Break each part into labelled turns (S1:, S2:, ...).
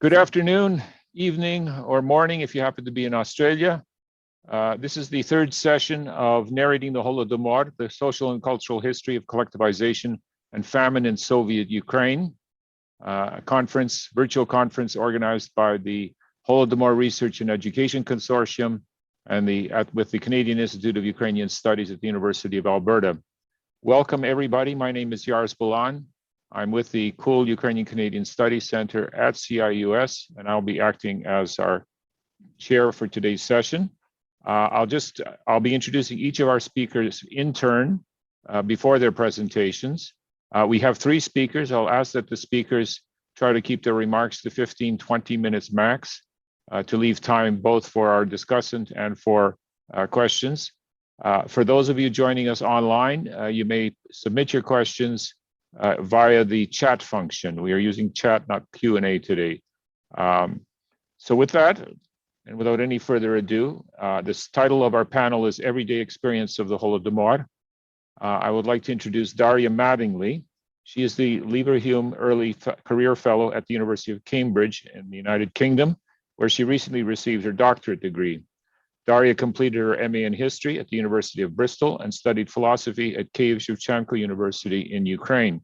S1: Good afternoon, evening, or morning if you happen to be in Australia. This is the third session of Narrating the Holodomor, the social and cultural history of collectivization and famine in Soviet Ukraine, a virtual conference organized by the Holodomor Research and Education Consortium and with the Canadian Institute of Ukrainian Studies at the University of Alberta. Welcome everybody, my name is Yaris Bolan. I'm with the Cool Ukrainian Canadian Studies Center at CIUS, and I'll be acting as our chair for today's session. I'll be introducing each of our speakers in turn before their presentations. We have three speakers. I'll ask that the speakers try to keep their remarks to 15-20 minutes max to leave time both for our discussant and for questions. For those of you joining us online, you may submit your questions via the chat function. We are using chat, not Q&A today. So with that, and without any further ado, this title of our panel is Everyday Experience of the Holodomor. I would like to introduce Daria Mattingly. She is the Leverhulme Early Career Fellow at the University of Cambridge in the United Kingdom, where she recently received her doctorate degree. Daria completed her MA in History at the University of Bristol and studied philosophy at Kyiv-Shevchenko University in Ukraine.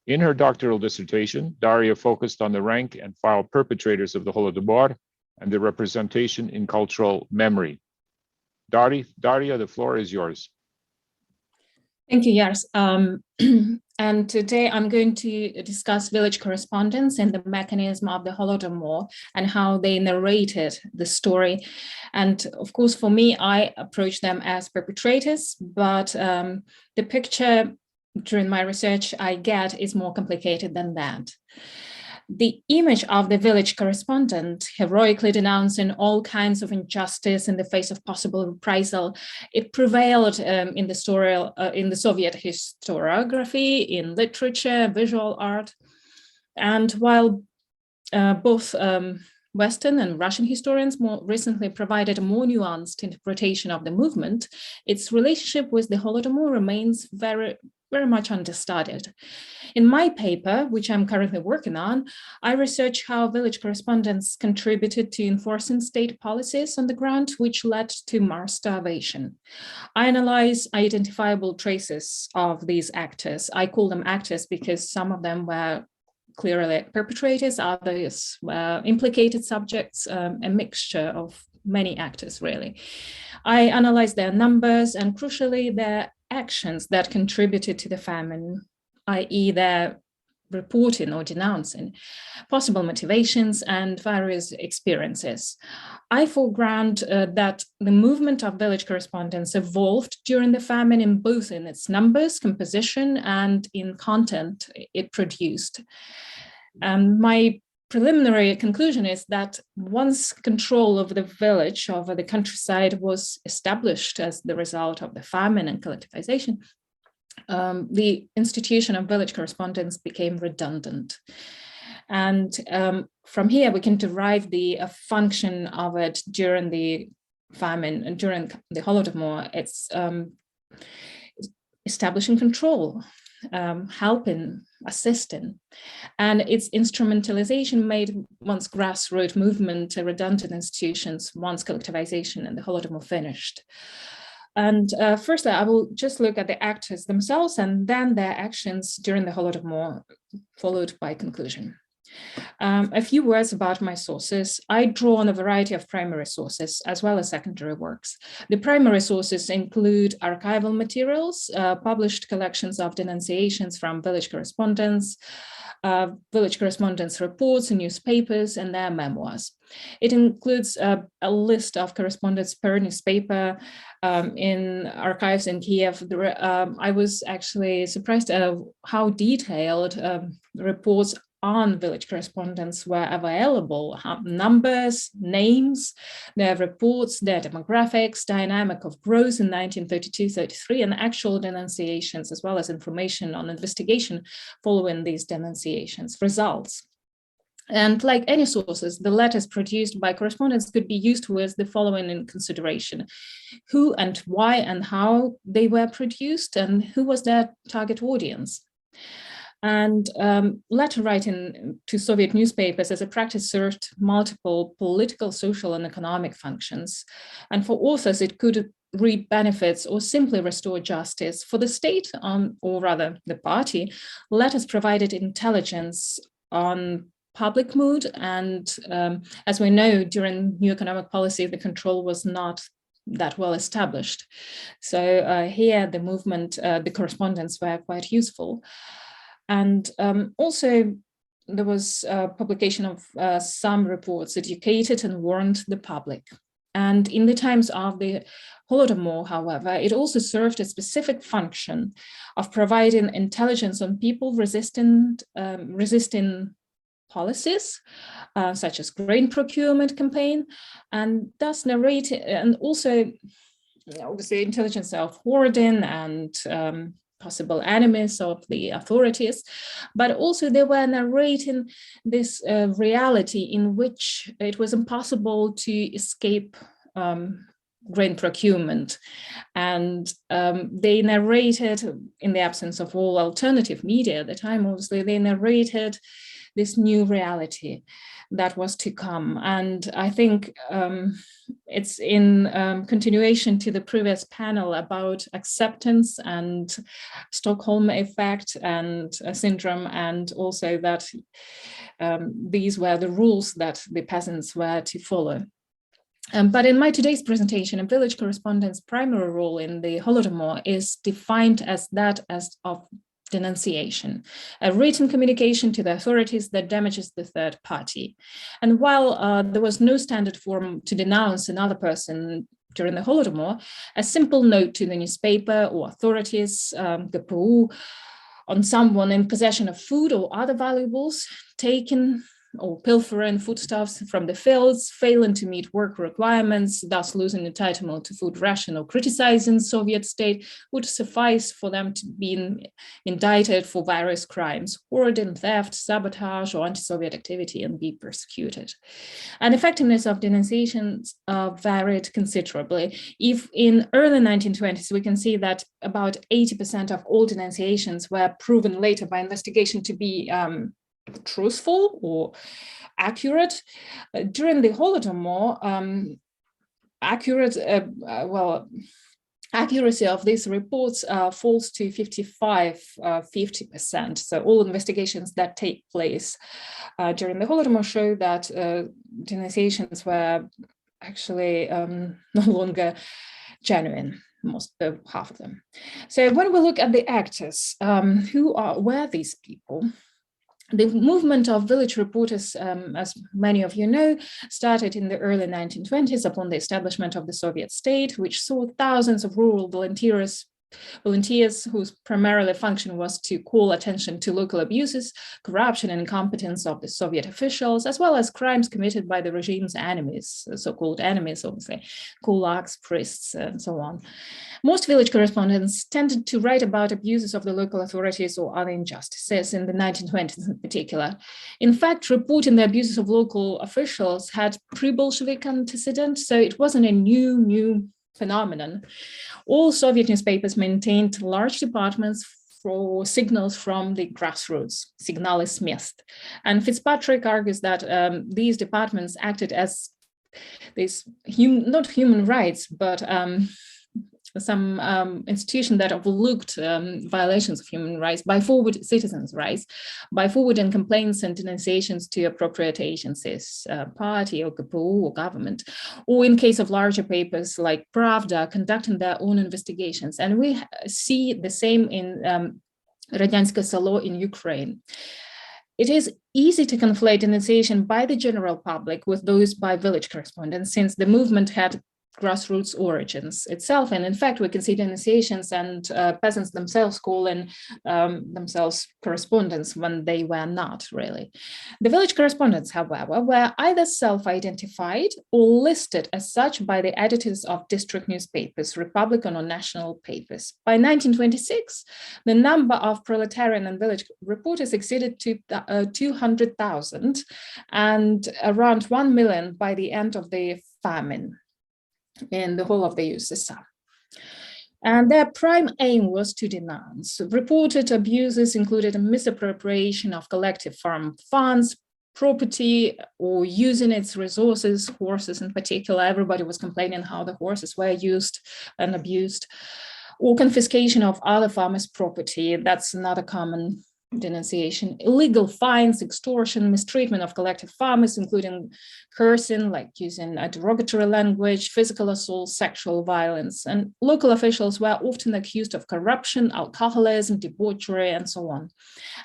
S1: In her doctoral dissertation, Daria focused on the rank and file perpetrators of the Holodomor and their representation in cultural memory. Daria, the floor is yours.
S2: Thank you, Yaris. And today I'm going to discuss village correspondence and the mechanism of the Holodomor and how they narrated the story. And of course, for me, I approach them as perpetrators, but the picture during my research I get is more complicated than that. The image of the village correspondent heroically denouncing all kinds of injustice in the face of possible reprisal, it prevailed in the Soviet historiography, in literature, visual art. And while both Western and Russian historians more recently provided a more nuanced interpretation of the movement, its relationship with the Holodomor remains very much understudied. In my paper, which I'm currently working on, I research how village correspondents contributed to enforcing state policies on the ground, which led to mass starvation. I analyze identifiable traces of these actors. I call them actors because some of them were clearly perpetrators, others were implicated subjects, a mixture of many actors, really. I analyze their numbers and, crucially, their actions that contributed to the famine, i.e. their reporting or denouncing, possible motivations and various experiences. I foreground that the movement of village correspondence evolved during the famine in both in its numbers, composition, and in content it produced. My preliminary conclusion is that once control of the village over the countryside was established as the result of the famine and collectivization, the institution of village correspondence became redundant. And from here, we can derive the function of it during the famine and during the Holodomor. It's establishing control, helping, assisting, and its instrumentalization made once grassroots movement redundant institutions once collectivization and the Holodomor finished. And firstly, I will just look at the actors themselves and then their actions during the Holodomor, followed by conclusion. A few words about my sources. I draw on a variety of primary sources as well as secondary works. The primary sources include archival materials, published collections of denunciations from village correspondents reports in newspapers, and their memoirs. It includes a list of correspondence per newspaper in archives in Kiev. I was actually surprised at how detailed reports on village correspondence were available, numbers, names, their reports, their demographics, dynamic of growth in 1932-33, and actual denunciations, as well as information on investigation following these denunciations, results. And like any sources, the letters produced by correspondents could be used with the following in consideration: who and why and how they were produced, and who was their target audience. And letter writing to Soviet newspapers as a practice served multiple political, social, and economic functions. And for authors, it could reap benefits or simply restore justice. For the state, or rather the party, letters provided intelligence on public mood. And as we know, during new economic policy, the control was not that well established. So here the movement, the correspondence were quite useful. And also there was publication of some reports educated and warned the public. And in the times of the Holodomor, however, it also served a specific function of providing intelligence on people resisting policies, such as grain procurement campaign, and thus narrating, and also obviously intelligence of hoarding and possible enemies of the authorities, but also they were narrating this reality in which it was impossible to escape grain procurement. And they narrated, in the absence of all alternative media at the time, obviously, they narrated this new reality that was to come. And I think it's in continuation to the previous panel about acceptance and Stockholm effect and syndrome, and also that these were the rules that the peasants were to follow. But in my today's presentation, a village correspondent's primary role in the Holodomor is defined as that of denunciation, a written communication to the authorities that damages the third party. And while there was no standard form to denounce another person during the Holodomor, a simple note to the newspaper or authorities, GPU, on someone in possession of food or other valuables taken or pilfering foodstuffs from the fields, failing to meet work requirements, thus losing entitlement to food ration or criticizing Soviet state, would suffice for them to be indicted for various crimes, hoarding, theft, sabotage, or anti-Soviet activity, and be persecuted. And effectiveness of denunciations varied considerably. If in early 1920s, we can see that about 80% of all denunciations were proven later by investigation to be truthful or accurate. During the Holodomor, accuracy of these reports falls to 50%. So all investigations that take place during the Holodomor show that denunciations were actually no longer genuine, half of them. So when we look at the actors, who were these people? The movement of village reporters, as many of you know, started in the early 1920s upon the establishment of the Soviet state, which saw thousands of rural volunteers whose primarily function was to call attention to local abuses, corruption, and incompetence of the Soviet officials, as well as crimes committed by the regime's enemies, so-called enemies, obviously, kulaks, priests, and so on. Most village correspondents tended to write about abuses of the local authorities or other injustices in the 1920s in particular. In fact, reporting the abuses of local officials had pre-Bolshevik antecedent, so it wasn't a new phenomenon. All Soviet newspapers maintained large departments for signals from the grassroots, Signaly s Miest. And Fitzpatrick argues that these departments acted as these, not human rights, but some institution that overlooked violations of human rights by citizens' rights, by forwarding complaints and denunciations to appropriate agencies, party or GPU or government, or in case of larger papers like Pravda, conducting their own investigations. And we see the same in Radyanske Selo in Ukraine. It is easy to conflate denunciation by the general public with those by village correspondents, since the movement had grassroots origins itself. And in fact, we can see denunciations and peasants themselves calling themselves correspondents when they were not really. The village correspondents, however, were either self-identified or listed as such by the editors of district newspapers, Republican or national papers. By 1926, the number of proletarian and village reporters exceeded 200,000 and around 1 million by the end of the famine in the whole of the USSR. And their prime aim was to denounce. Reported abuses included a misappropriation of collective farm funds, property, or using its resources, horses in particular. Everybody was complaining how the horses were used and abused, or confiscation of other farmers' property. That's another common denunciation. Illegal fines, extortion, mistreatment of collective farmers, including cursing, like using a derogatory language, physical assault, sexual violence. And local officials were often accused of corruption, alcoholism, debauchery, and so on.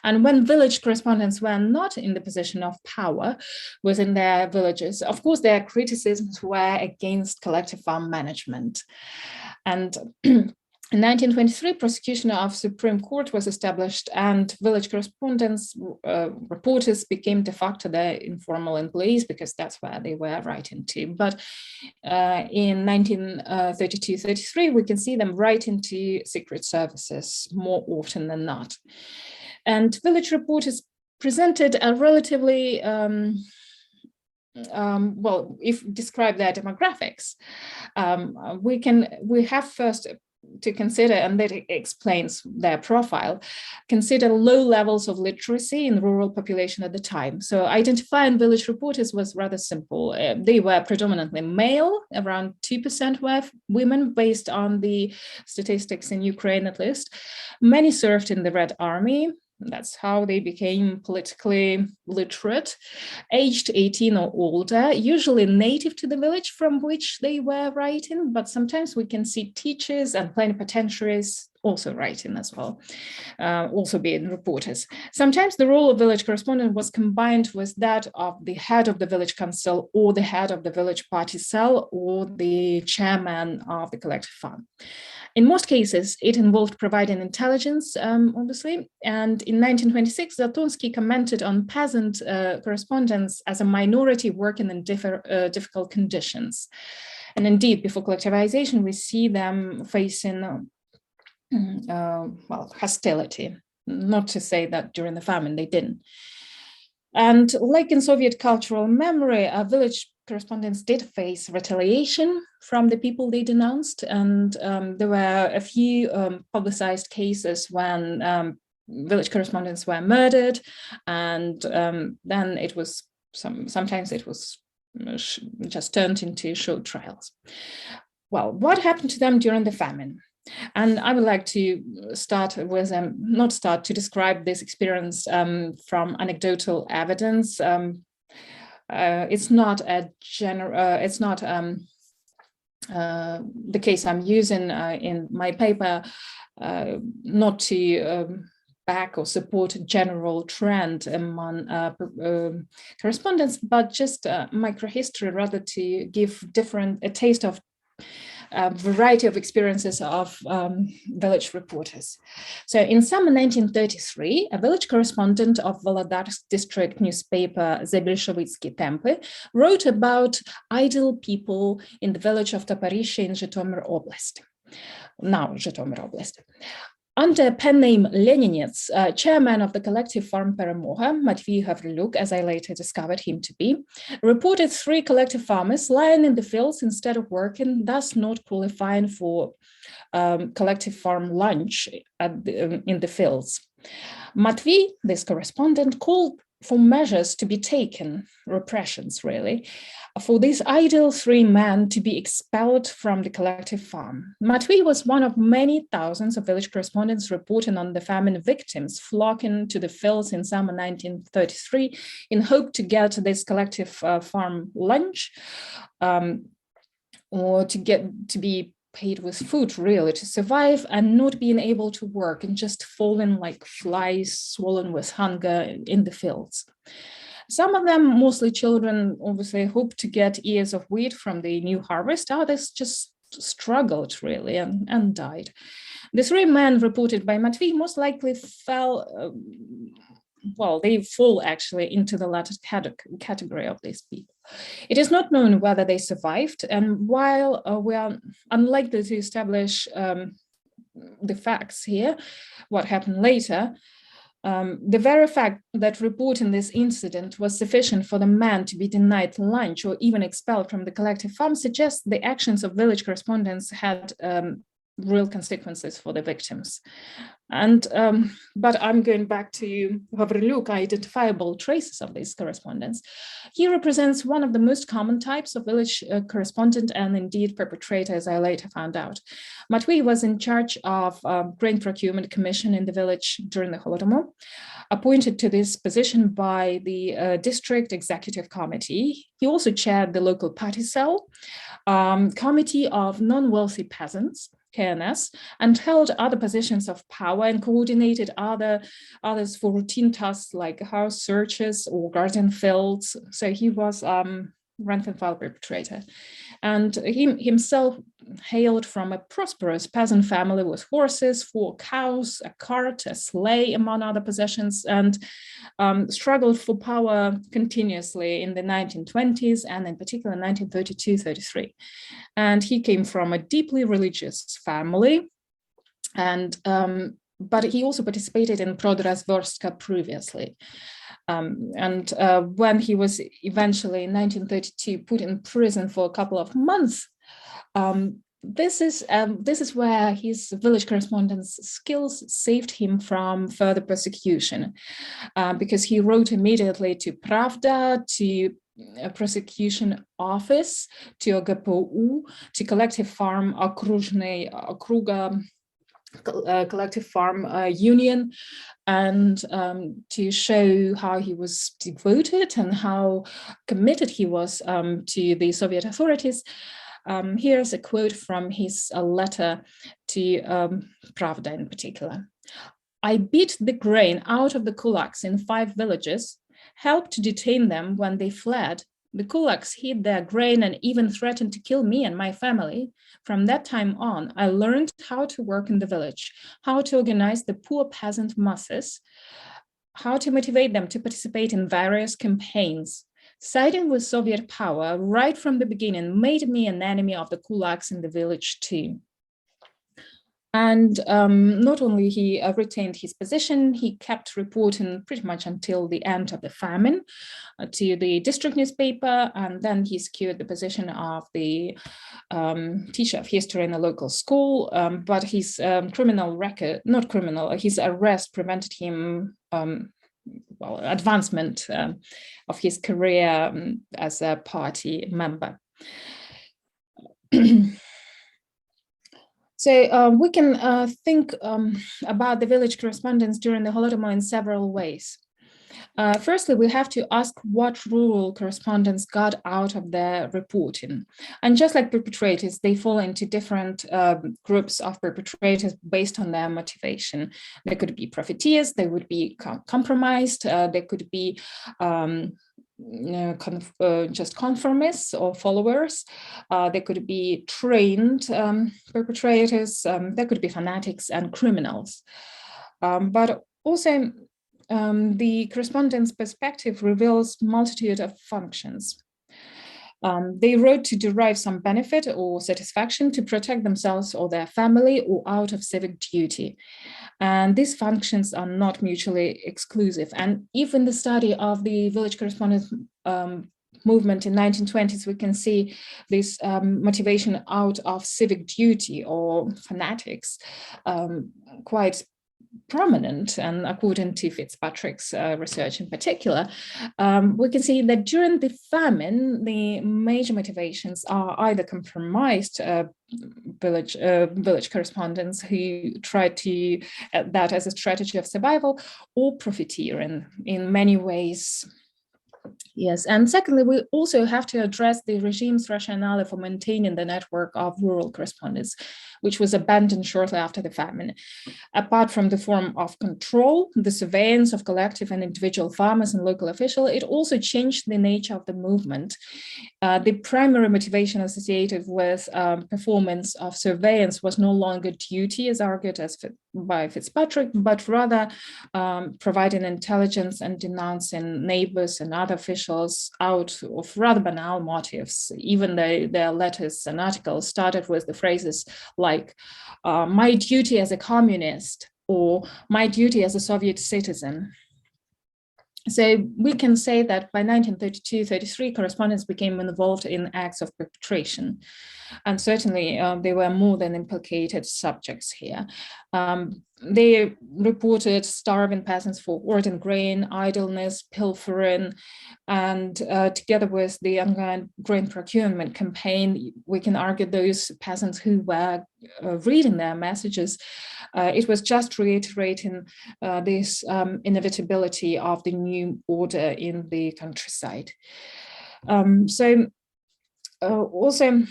S2: And when village correspondents were not in the position of power within their villages, of course, their criticisms were against collective farm management. And in 1923, prosecution of Supreme Court was established, and village correspondents, reporters became de facto their informal employees because that's where they were writing to. But in 1932-33, we can see them writing to secret services more often than not. And village reporters presented a relatively well, if describe their demographics, we have first to consider, and that explains their profile, consider low levels of literacy in the rural population at the time. So identifying village reporters was rather simple. They were predominantly male, around 2% were women, based on the statistics in Ukraine at least. Many served in the Red Army. That's how they became politically literate, aged 18 or older, usually native to the village from which they were writing, but sometimes we can see teachers and plenipotentiaries also writing as well, also being reporters. Sometimes the role of village correspondent was combined with that of the head of the village council or the head of the village party cell or the chairman of the collective farm. In most cases, it involved providing intelligence, obviously. And in 1926, Zatonsky commented on peasant correspondents as a minority working in difficult conditions. And indeed, before collectivization, we see them facing well, hostility. Not to say that during the famine they didn't. And like in Soviet cultural memory, village correspondents did face retaliation from the people they denounced. And there were a few publicized cases when village correspondents were murdered. And then it was, sometimes it was just turned into show trials. Well, what happened to them during the famine? And I would like to start with, to describe this experience from anecdotal evidence. It's not a it's not the case I'm using in my paper, not to back or support a general trend among correspondents, but just microhistory, rather to give a taste of a variety of experiences of village reporters. So in summer 1933, a village correspondent of Volodarsk district newspaper Zabelshevitsky Tempy wrote about idle people in the village of Toporische in Zhytomyr Oblast, now Zhytomyr Oblast. Under pen name Leninets, chairman of the collective farm Peremoga, Matvey Gavriluk, as I later discovered him to be, reported 3 collective farmers lying in the fields instead of working, thus not qualifying for collective farm lunch in the fields. Matvey, this correspondent, called for measures to be taken, repressions really, for these idle 3 men to be expelled from the collective farm. Matvey was one of many thousands of village correspondents reporting on the famine victims flocking to the fields in summer 1933 in hope to get this collective farm lunch or to be paid with food, really, to survive, and not being able to work and just falling like flies swollen with hunger in the fields. Some of them, mostly children, obviously hoped to get ears of wheat from the new harvest. Others just struggled, really, and died. The 3 men reported by Matvey most likely fell, well, they fall actually into the latter category of these people. It is not known whether they survived, and while we are unlikely to establish the facts here, what happened later, the very fact that reporting this incident was sufficient for the man to be denied lunch or even expelled from the collective farm suggests the actions of village correspondents had real consequences for the victims. And but I'm going back to overlook identifiable traces of these correspondents. He represents one of the most common types of village correspondent and indeed perpetrator, as I later found out. Matwi was in charge of grain procurement commission in the village during the Holodomor, appointed to this position by the district executive committee. He also chaired the local party cell, committee of non-wealthy peasants, KNS, and held other positions of power and coordinated others for routine tasks like house searches or garden fields. So he was rank and file perpetrator. And he himself hailed from a prosperous peasant family with horses, 4 cows, a cart, a sleigh, among other possessions, and struggled for power continuously in the 1920s and in particular 1932-33. And he came from a deeply religious family, and but he also participated in Vsetecka previously. When he was eventually in 1932 put in prison for a couple of months, this is where his village correspondence skills saved him from further persecution, because he wrote immediately to Pravda, to a prosecution office, to OGPU, to collective farm Okruga collective farm union, and to show how he was devoted and how committed he was to the Soviet authorities. Here's a quote from his letter to Pravda in particular. "I beat the grain out of the kulaks in 5 villages, helped to detain them when they fled. The kulaks hid their grain and even threatened to kill me and my family. From that time on, I learned how to work in the village, how to organize the poor peasant masses, how to motivate them to participate in various campaigns. Siding with Soviet power right from the beginning made me an enemy of the kulaks in the village too." And not only he retained his position, he kept reporting pretty much until the end of the famine to the district newspaper, and then he secured the position of the teacher of history in a local school, but his his arrest prevented him advancement of his career as a party member. So we can think about the village correspondence during the Holodomor in several ways. Firstly, we have to ask what rural correspondents got out of their reporting. And just like perpetrators, they fall into different groups of perpetrators based on their motivation. They could be profiteers, they would be compromised, they could be just conformists or followers. They could be trained perpetrators, there could be fanatics and criminals. But also the correspondent's perspective reveals multitude of functions. They wrote to derive some benefit or satisfaction, to protect themselves or their family, or out of civic duty. And these functions are not mutually exclusive. And even the study of the village correspondence movement in 1920s, we can see this motivation out of civic duty or fanatics quite prominent. And according to Fitzpatrick's research in particular, we can see that during the famine, the major motivations are either compromised village correspondents who try to that as a strategy of survival, or profiteer in many ways. Yes, and secondly, we also have to address the regime's rationale for maintaining the network of rural correspondents, which was abandoned shortly after the famine. Apart from the form of control, the surveillance of collective and individual farmers and local officials, it also changed the nature of the movement. The primary motivation associated with performance of surveillance was no longer duty, as argued by Fitzpatrick, but rather providing intelligence and denouncing neighbors and other officials out of rather banal motives, even though their letters and articles started with the phrases like, "my duty as a communist," or "my duty as a Soviet citizen." So we can say that by 1932-33, correspondents became involved in acts of perpetration. And certainly they were more than implicated subjects here. They reported starving peasants for wheat and grain, idleness, pilfering, and together with the ongoing grain procurement campaign, we can argue those peasants who were reading their messages, it was just reiterating this inevitability of the new order in the countryside. Also,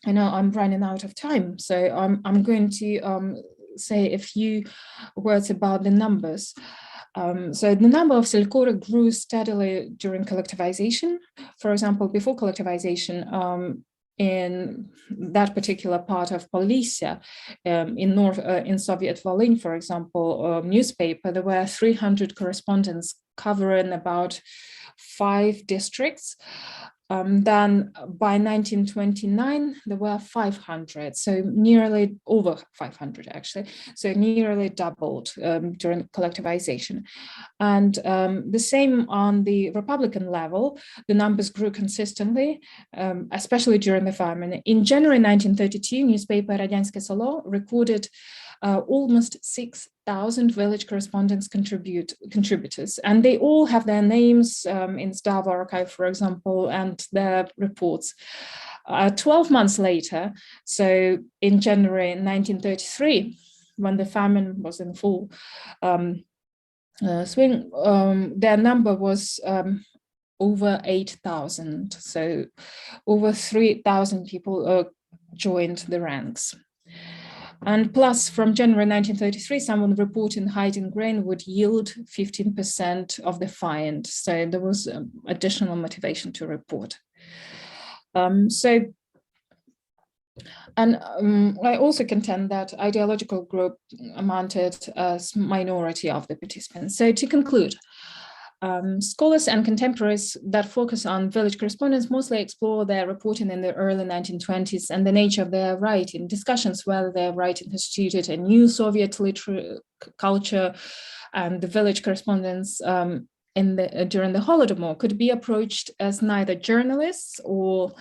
S2: I know I'm running out of time, so I'm going to say a few words about the numbers. So the number of Selekore grew steadily during collectivization. For example, before collectivization, in that particular part of Polysia, in Soviet Volyn, for example, newspaper, there were 300 correspondents covering about 5 districts. Then by 1929, there were 500, so nearly over 500 actually, so nearly doubled during collectivization. And the same on the Republican level, the numbers grew consistently, especially during the famine. In January 1932, newspaper Radянske Selo recorded almost 6,000 village correspondence contributors, and they all have their names in Zdava archive, for example, and their reports. 12 months later, so in January 1933, when the famine was in full swing, their number was over 8,000, so over 3,000 people joined the ranks. And plus, from January 1933, someone reporting hiding grain would yield 15% of the find. So there was additional motivation to report. I also contend that ideological group amounted as minority of the participants. So to conclude, scholars and contemporaries that focus on village correspondence mostly explore their reporting in the early 1920s and the nature of their writing, discussions whether their writing constituted a new Soviet literary culture, and the village correspondence during the Holodomor could be approached as neither journalists or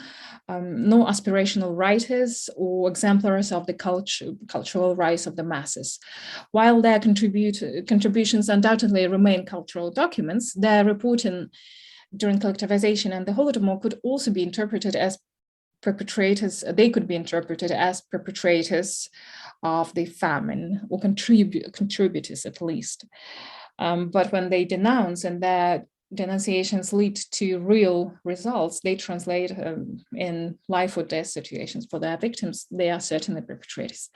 S2: no aspirational writers or exemplars of the cultural rise of the masses. While their contributions undoubtedly remain cultural documents, their reporting during collectivization and the Holodomor could also be interpreted as perpetrators. They could be interpreted as perpetrators of the famine, or contributors at least. But when they denounce and their denunciations lead to real results, they translate in life or death situations for their victims, they are certainly perpetrators.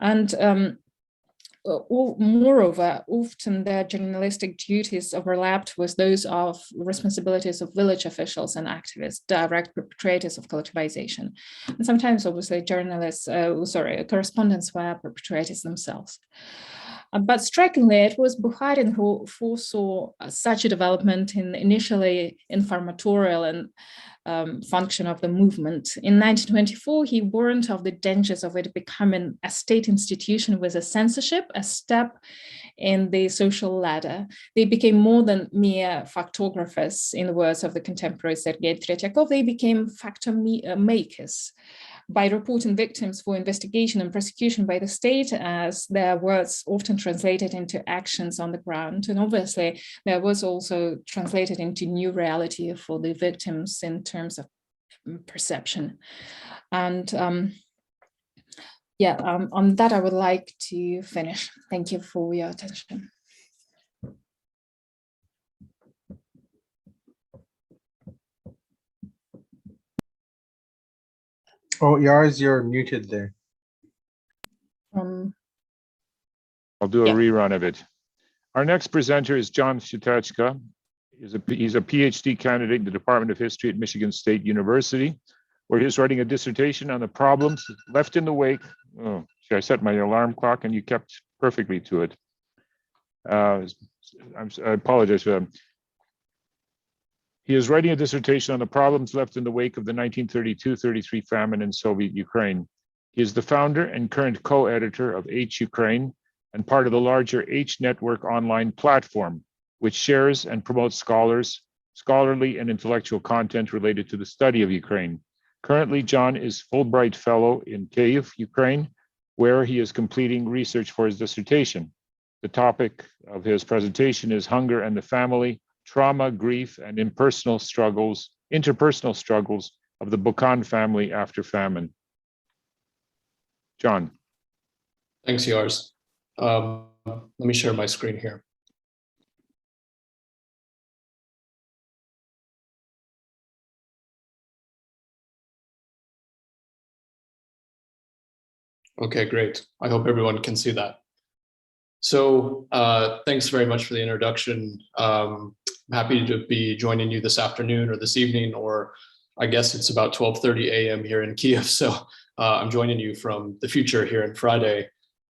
S2: And moreover, often their journalistic duties overlapped with those of responsibilities of village officials and activists, direct perpetrators of collectivization. And sometimes, obviously, correspondents were perpetrators themselves. But strikingly, it was Bukharin who foresaw such a development in initially informatorial and function of the movement. In 1924, he warned of the dangers of it becoming a state institution with a censorship, a step in the social ladder. They became more than mere factographers, in the words of the contemporary Sergei Tretyakov. They became factor makers by reporting victims for investigation and prosecution by the state, as their words often translated into actions on the ground. And obviously, there was also translated into new reality for the victims in terms of perception. And on that, I would like to finish. Thank you for your attention.
S3: Oh, Yars, you're muted there.
S1: I'll do a rerun of it. Our next presenter is John Vsetecka. He's a PhD candidate in the Department of History at Michigan State University, where he's writing a dissertation on the problems left in the wake. Oh, I set my alarm clock and you kept perfectly to it. I apologize for that. He is writing a dissertation on the problems left in the wake of the 1932-33 famine in Soviet Ukraine. He is the founder and current co-editor of H Ukraine and part of the larger H Network online platform, which shares and promotes scholarly and intellectual content related to the study of Ukraine. Currently, John is Fulbright Fellow in Kyiv, Ukraine, where he is completing research for his dissertation. The topic of his presentation is Hunger and the Family, Trauma, Grief, and Interpersonal Struggles of the Bokan family after famine. John.
S4: Thanks, Yars. Let me share my screen here. Okay, great. I hope everyone can see that. So thanks very much for the introduction. I'm happy to be joining you this afternoon or this evening, or I guess it's about 12:30 a.m. here in Kyiv. So I'm joining you from the future here on Friday.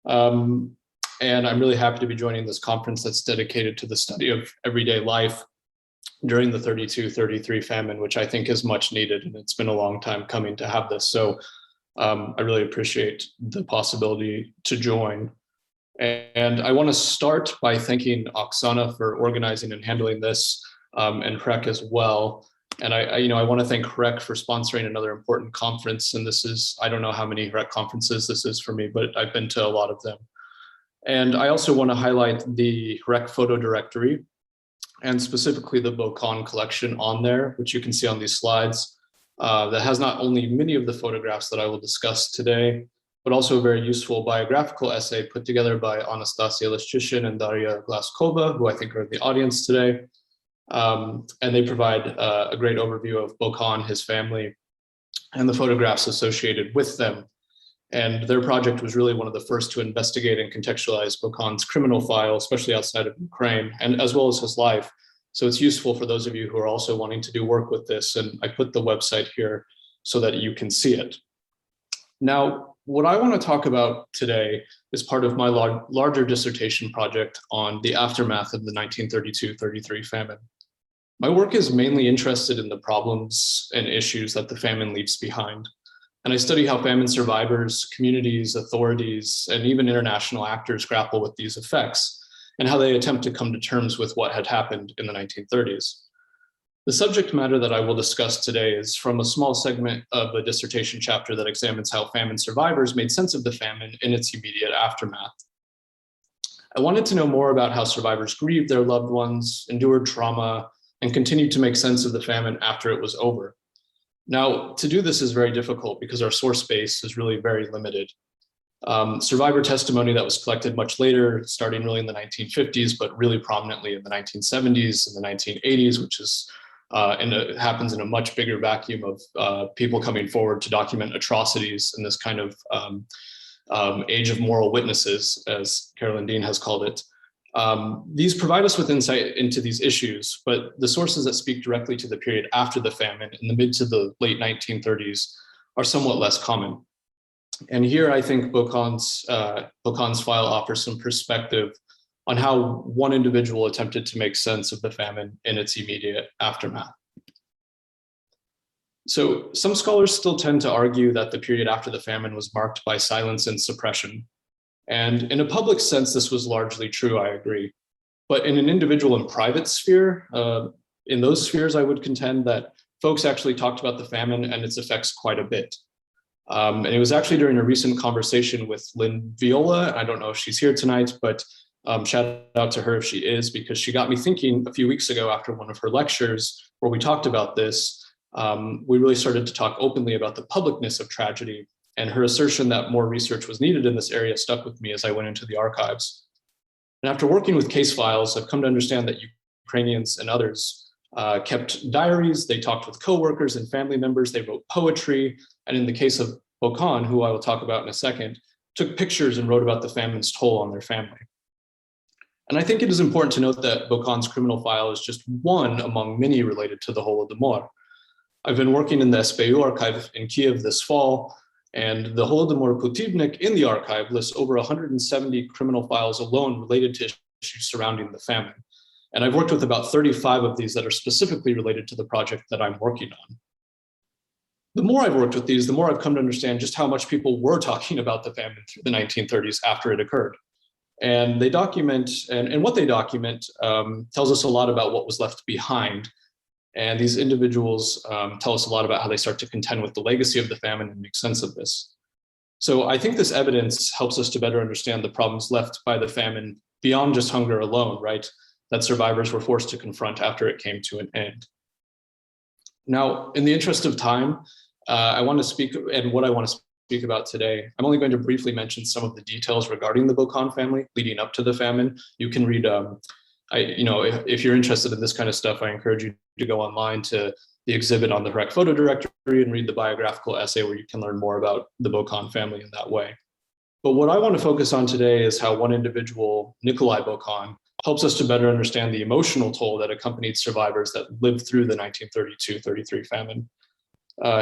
S4: And I'm really happy to be joining this conference that's dedicated to the study of everyday life during the 32-33 famine, which I think is much needed. And it's been a long time coming to have this. So I really appreciate the possibility to join. And I want to start by thanking Oksana for organizing and handling this, and Hrek as well. And I want to thank Hrek for sponsoring another important conference. And this is, I don't know how many Hrek conferences this is for me, but I've been to a lot of them. And I also want to highlight the Hrek photo directory, and specifically the Bokan collection on there, which you can see on these slides, that has not only many of the photographs that I will discuss today, but also a very useful biographical essay put together by Anastasia Lishchishin and Daria Glaskova, who I think are in the audience today. And they provide a great overview of Bokan, his family, and the photographs associated with them. And their project was really one of the first to investigate and contextualize Bokan's criminal file, especially outside of Ukraine, and as well as his life. So it's useful for those of you who are also wanting to do work with this. And I put the website here so that you can see it. Now, what I want to talk about today is part of my larger dissertation project on the aftermath of the 1932-33 famine. My work is mainly interested in the problems and issues that the famine leaves behind. And I study how famine survivors, communities, authorities, and even international actors grapple with these effects, and how they attempt to come to terms with what had happened in the 1930s. The subject matter that I will discuss today is from a small segment of a dissertation chapter that examines how famine survivors made sense of the famine in its immediate aftermath. I wanted to know more about how survivors grieved their loved ones, endured trauma, and continued to make sense of the famine after it was over. Now, to do this is very difficult because our source base is really very limited. Survivor testimony that was collected much later, starting really in the 1950s, but really prominently in the 1970s and the 1980s, which is and it happens in a much bigger vacuum of people coming forward to document atrocities in this kind of age of moral witnesses, as Carolyn Dean has called it. These provide us with insight into these issues, but the sources that speak directly to the period after the famine in the mid to the late 1930s are somewhat less common. And here I think Bokan's file offers some perspective on how one individual attempted to make sense of the famine in its immediate aftermath. So some scholars still tend to argue that the period after the famine was marked by silence and suppression. And in a public sense, this was largely true, I agree. But in an individual and private sphere, in those spheres, I would contend that folks actually talked about the famine and its effects quite a bit. And it was actually during a recent conversation with Lynn Viola. I don't know if she's here tonight, but shout out to her if she is, because she got me thinking a few weeks ago after one of her lectures where we talked about this. We really started to talk openly about the publicness of tragedy, and her assertion that more research was needed in this area stuck with me as I went into the archives. And after working with case files, I've come to understand that Ukrainians and others kept diaries, they talked with coworkers and family members, they wrote poetry, and in the case of Bokan, who I will talk about in a second, took pictures and wrote about the famine's toll on their family. And I think it is important to note that Bokan's criminal file is just one among many related to the Holodomor. I've been working in the SBU archive in Kyiv this fall, and the Holodomor Putivnik in the archive lists over 170 criminal files alone related to issues surrounding the famine. And I've worked with about 35 of these that are specifically related to the project that I'm working on. The more I've worked with these, the more I've come to understand just how much people were talking about the famine through the 1930s after it occurred. And they document, and what they document tells us a lot about what was left behind. And these individuals tell us a lot about how they start to contend with the legacy of the famine and make sense of this. So I think this evidence helps us to better understand the problems left by the famine beyond just hunger alone, right? That survivors were forced to confront after it came to an end. Now, in the interest of time, I want to speak, and what I want to speak about today, I'm only going to briefly mention some of the details regarding the Bokan family leading up to the famine. You can read, if you're interested in this kind of stuff, I encourage you to go online to the exhibit on the Herc Photo Directory and read the biographical essay where you can learn more about the Bokan family in that way. But what I want to focus on today is how one individual, Nikolai Bokan, helps us to better understand the emotional toll that accompanied survivors that lived through the 1932-33 famine.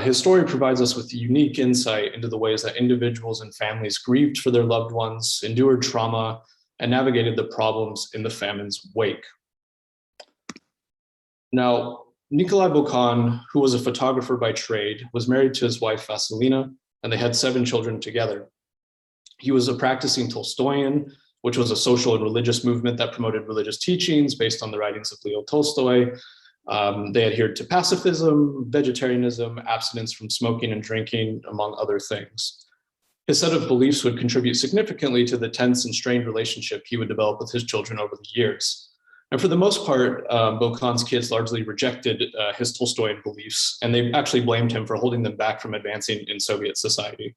S4: His story provides us with unique insight into the ways that individuals and families grieved for their loved ones, endured trauma, and navigated the problems in the famine's wake. Now, Nikolai Bokan, who was a photographer by trade, was married to his wife Vasilina, and they had 7 children together. He was a practicing Tolstoyan, which was a social and religious movement that promoted religious teachings based on the writings of Leo Tolstoy. They adhered to pacifism, vegetarianism, abstinence from smoking and drinking, among other things. His set of beliefs would contribute significantly to the tense and strained relationship he would develop with his children over the years. And for the most part, Bokan's kids largely rejected his Tolstoyan beliefs, and they actually blamed him for holding them back from advancing in Soviet society.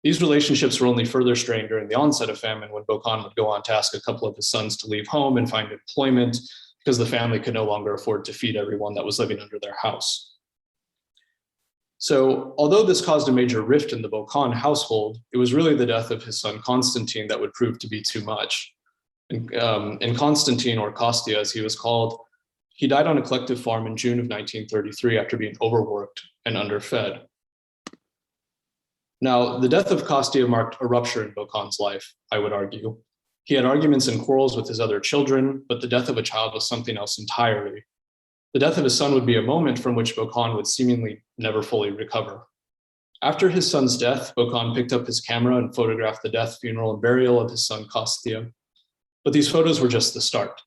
S4: These relationships were only further strained during the onset of famine, when Bokan would go on to ask a couple of his sons to leave home and find employment because the family could no longer afford to feed everyone that was living under their house. So although this caused a major rift in the Bokan household, it was really the death of his son Constantine that would prove to be too much. And Constantine, or Kostya as he was called, he died on a collective farm in June of 1933 after being overworked and underfed. Now, the death of Kostya marked a rupture in Bokan's life, I would argue. He had arguments and quarrels with his other children, but the death of a child was something else entirely. The death of his son would be a moment from which Bokan would seemingly never fully recover. After his son's death, Bokan picked up his camera and photographed the death, funeral, and burial of his son Kostya. But these photos were just the start.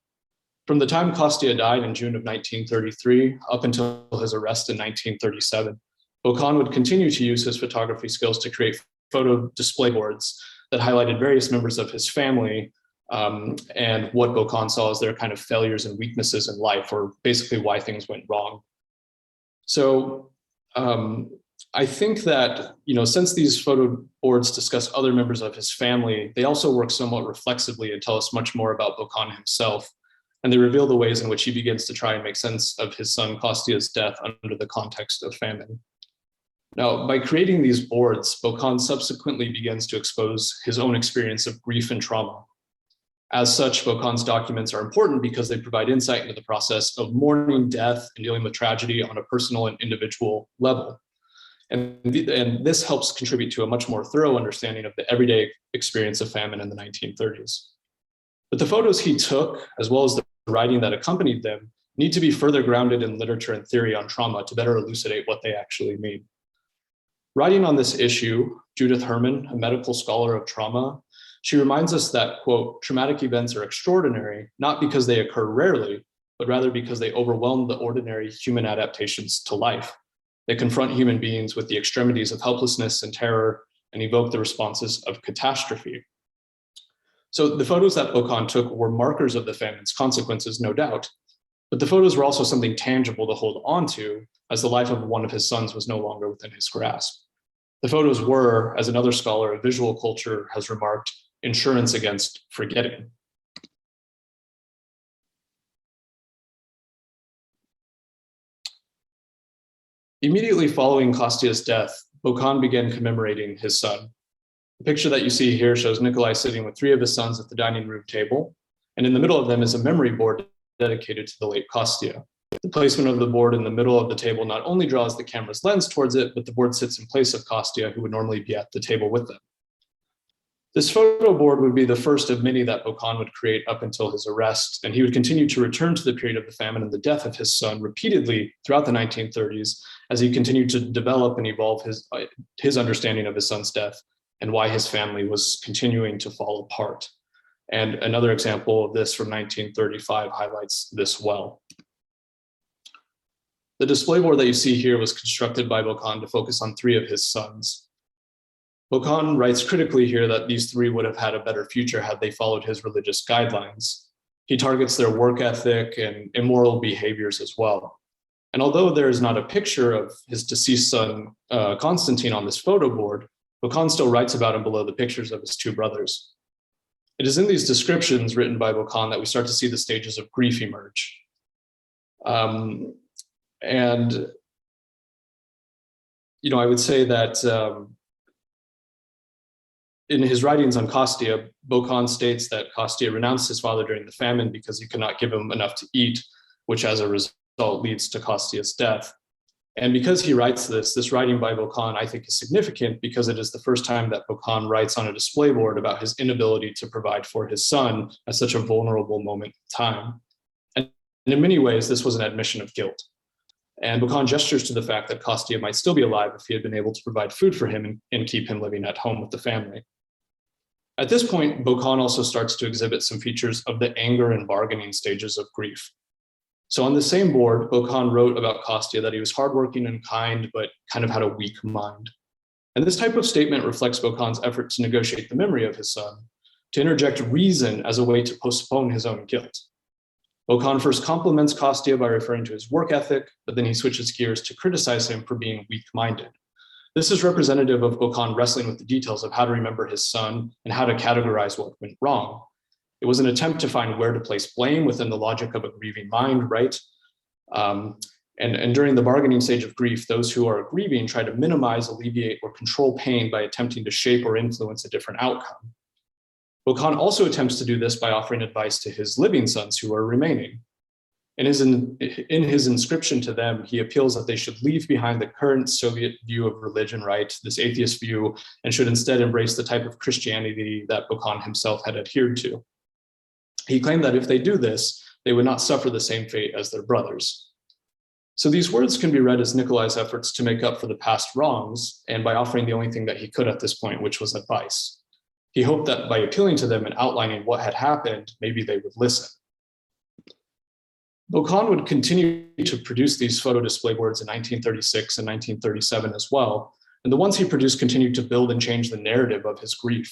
S4: From the time Kostya died in June of 1933 up until his arrest in 1937, Bokan would continue to use his photography skills to create photo display boards that highlighted various members of his family and what Bokan saw as their kind of failures and weaknesses in life, or basically why things went wrong. So I think that, since these photo boards discuss other members of his family, they also work somewhat reflexively and tell us much more about Bokan himself. And they reveal the ways in which he begins to try and make sense of his son Kostya's death under the context of famine. Now, by creating these boards, Bokan subsequently begins to expose his own experience of grief and trauma. As such, Bokan's documents are important because they provide insight into the process of mourning death and dealing with tragedy on a personal and individual level. And this helps contribute to a much more thorough understanding of the everyday experience of famine in the 1930s. But the photos he took, as well as the writing that accompanied them, need to be further grounded in literature and theory on trauma to better elucidate what they actually mean. Writing on this issue, Judith Herman, a medical scholar of trauma, she reminds us that, quote, traumatic events are extraordinary, not because they occur rarely, but rather because they overwhelm the ordinary human adaptations to life. They confront human beings with the extremities of helplessness and terror and evoke the responses of catastrophe. So the photos that Bokan took were markers of the famine's consequences, no doubt, but the photos were also something tangible to hold on to, as the life of one of his sons was no longer within his grasp. The photos were, as another scholar of visual culture has remarked, insurance against forgetting. Immediately following Kostya's death, Bokan began commemorating his son. The picture that you see here shows Nikolai sitting with 3 of his sons at the dining room table, and in the middle of them is a memory board dedicated to the late Kostya. The placement of the board in the middle of the table not only draws the camera's lens towards it, but the board sits in place of Kostya, who would normally be at the table with them. This photo board would be the first of many that Bokan would create up until his arrest, and he would continue to return to the period of the famine and the death of his son repeatedly throughout the 1930s as he continued to develop and evolve his understanding of his son's death and why his family was continuing to fall apart. And another example of this from 1935 highlights this well. The display board that you see here was constructed by Bokan to focus on 3 of his sons. Bokan writes critically here that these 3 would have had a better future had they followed his religious guidelines. He targets their work ethic and immoral behaviors as well. And although there is not a picture of his deceased son, Constantine, on this photo board, Bokan still writes about him below the pictures of his 2 brothers. It is in these descriptions written by Bokan that we start to see the stages of grief emerge. I would say that in his writings on Kostia, Bokan states that Kostia renounced his father during the famine because he could not give him enough to eat, which as a result leads to Kostia's death. And because he writes this writing by Bokan, I think, is significant because it is the first time that Bokan writes on a display board about his inability to provide for his son at such a vulnerable moment in time. And in many ways, this was an admission of guilt. And Bokan gestures to the fact that Kostia might still be alive if he had been able to provide food for him and keep him living at home with the family. At this point, Bokan also starts to exhibit some features of the anger and bargaining stages of grief. So on the same board, Bokan wrote about Kostia that he was hardworking and kind, but kind of had a weak mind. And this type of statement reflects Bokan's effort to negotiate the memory of his son, to interject reason as a way to postpone his own guilt. Bokan first compliments Kostia by referring to his work ethic, but then he switches gears to criticize him for being weak-minded. This is representative of Bokan wrestling with the details of how to remember his son and how to categorize what went wrong. It was an attempt to find where to place blame within the logic of a grieving mind, right? And during the bargaining stage of grief, those who are grieving try to minimize, alleviate, or control pain by attempting to shape or influence a different outcome. Bokan also attempts to do this by offering advice to his living sons who are remaining. In his inscription to them, he appeals that they should leave behind the current Soviet view of religion, right, this atheist view, and should instead embrace the type of Christianity that Bokan himself had adhered to. He claimed that if they do this, they would not suffer the same fate as their brothers. So these words can be read as Nikolai's efforts to make up for the past wrongs and by offering the only thing that he could at this point, which was advice. He hoped that by appealing to them and outlining what had happened, maybe they would listen. Bokan would continue to produce these photo display boards in 1936 and 1937 as well, and the ones he produced continued to build and change the narrative of his grief.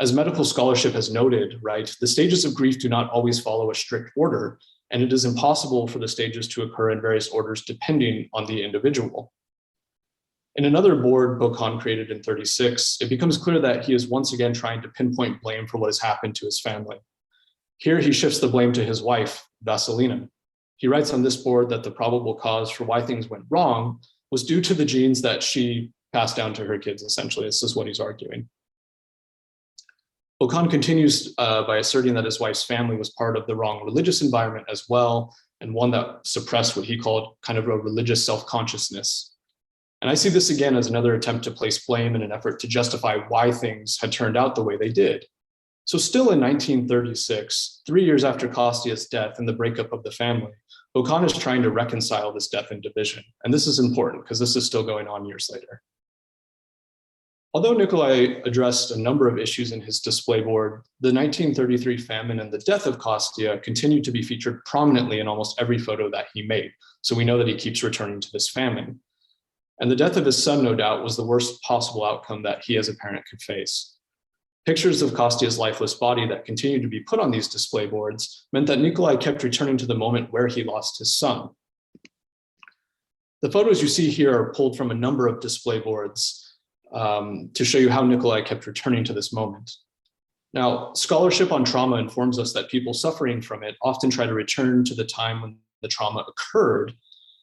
S4: As medical scholarship has noted, right, the stages of grief do not always follow a strict order, and it is impossible for the stages to occur in various orders depending on the individual. In another board Bokan created in 1936, it becomes clear that he is once again trying to pinpoint blame for what has happened to his family. Here he shifts the blame to his wife, Vasilina. He writes on this board that the probable cause for why things went wrong was due to the genes that she passed down to her kids, essentially. This is what he's arguing. Bokan continues by asserting that his wife's family was part of the wrong religious environment as well, and one that suppressed what he called kind of a religious self-consciousness. And I see this again as another attempt to place blame in an effort to justify why things had turned out the way they did. So still in 1936, 3 years after Kostia's death and the breakup of the family, Bokan is trying to reconcile this death and division. And this is important because this is still going on years later. Although Nikolai addressed a number of issues in his display board, the 1933 famine and the death of Kostia continued to be featured prominently in almost every photo that he made. So we know that he keeps returning to this famine. And the death of his son, no doubt, was the worst possible outcome that he as a parent could face. Pictures of Kostia's lifeless body that continued to be put on these display boards meant that Nikolai kept returning to the moment where he lost his son. The photos you see here are pulled from a number of display boards to show you how Nikolai kept returning to this moment. Now, scholarship on trauma informs us that people suffering from it often try to return to the time when the trauma occurred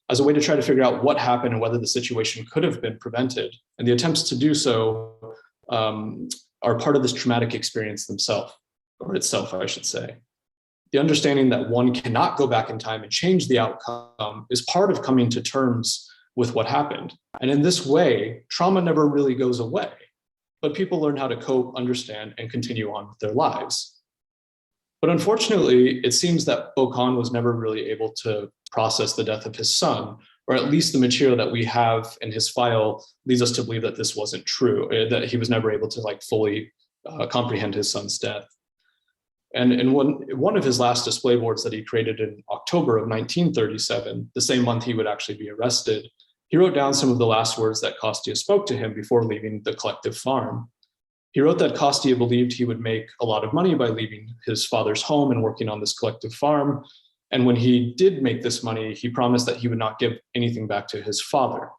S4: as a way to try to figure out what happened and whether the situation could have been prevented. And the attempts to do so are part of this traumatic experience themselves, or itself, I should say. The understanding that one cannot go back in time and change the outcome is part of coming to terms with what happened. And in this way, trauma never really goes away, but people learn how to cope, understand, and continue on with their lives. But unfortunately, it seems that Bokan was never really able to process the death of his son, or at least the material that we have in his file leads us to believe that this wasn't true, that he was never able to fully comprehend his son's death. And in one of his last display boards that he created in October of 1937, the same month he would actually be arrested, he wrote down some of the last words that Kostia spoke to him before leaving the collective farm. He wrote that Kostia believed he would make a lot of money by leaving his father's home and working on this collective farm. And when he did make this money, he promised that he would not give anything back to his father.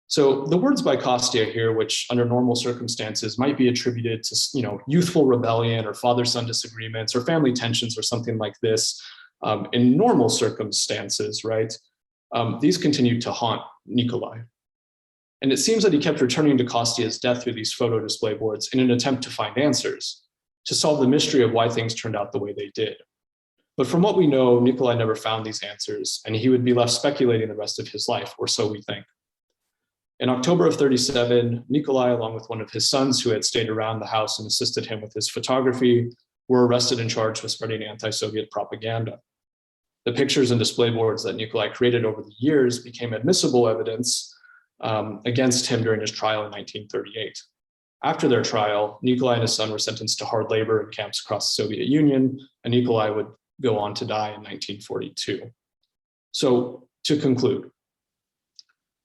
S4: So the words by Kostia here, which under normal circumstances might be attributed to youthful rebellion or father-son disagreements or family tensions or something like this, in normal circumstances, right? These continued to haunt Nikolai. And it seems that he kept returning to Kostia's death through these photo display boards in an attempt to find answers, to solve the mystery of why things turned out the way they did. But from what we know, Nikolai never found these answers, and he would be left speculating the rest of his life, or so we think. In October of 37, Nikolai, along with one of his sons who had stayed around the house and assisted him with his photography, were arrested and charged with spreading anti-Soviet propaganda. The pictures and display boards that Nikolai created over the years became admissible evidence against him during his trial in 1938. After their trial, Nikolai and his son were sentenced to hard labor in camps across the Soviet Union, and Nikolai would go on to die in 1942. So to conclude,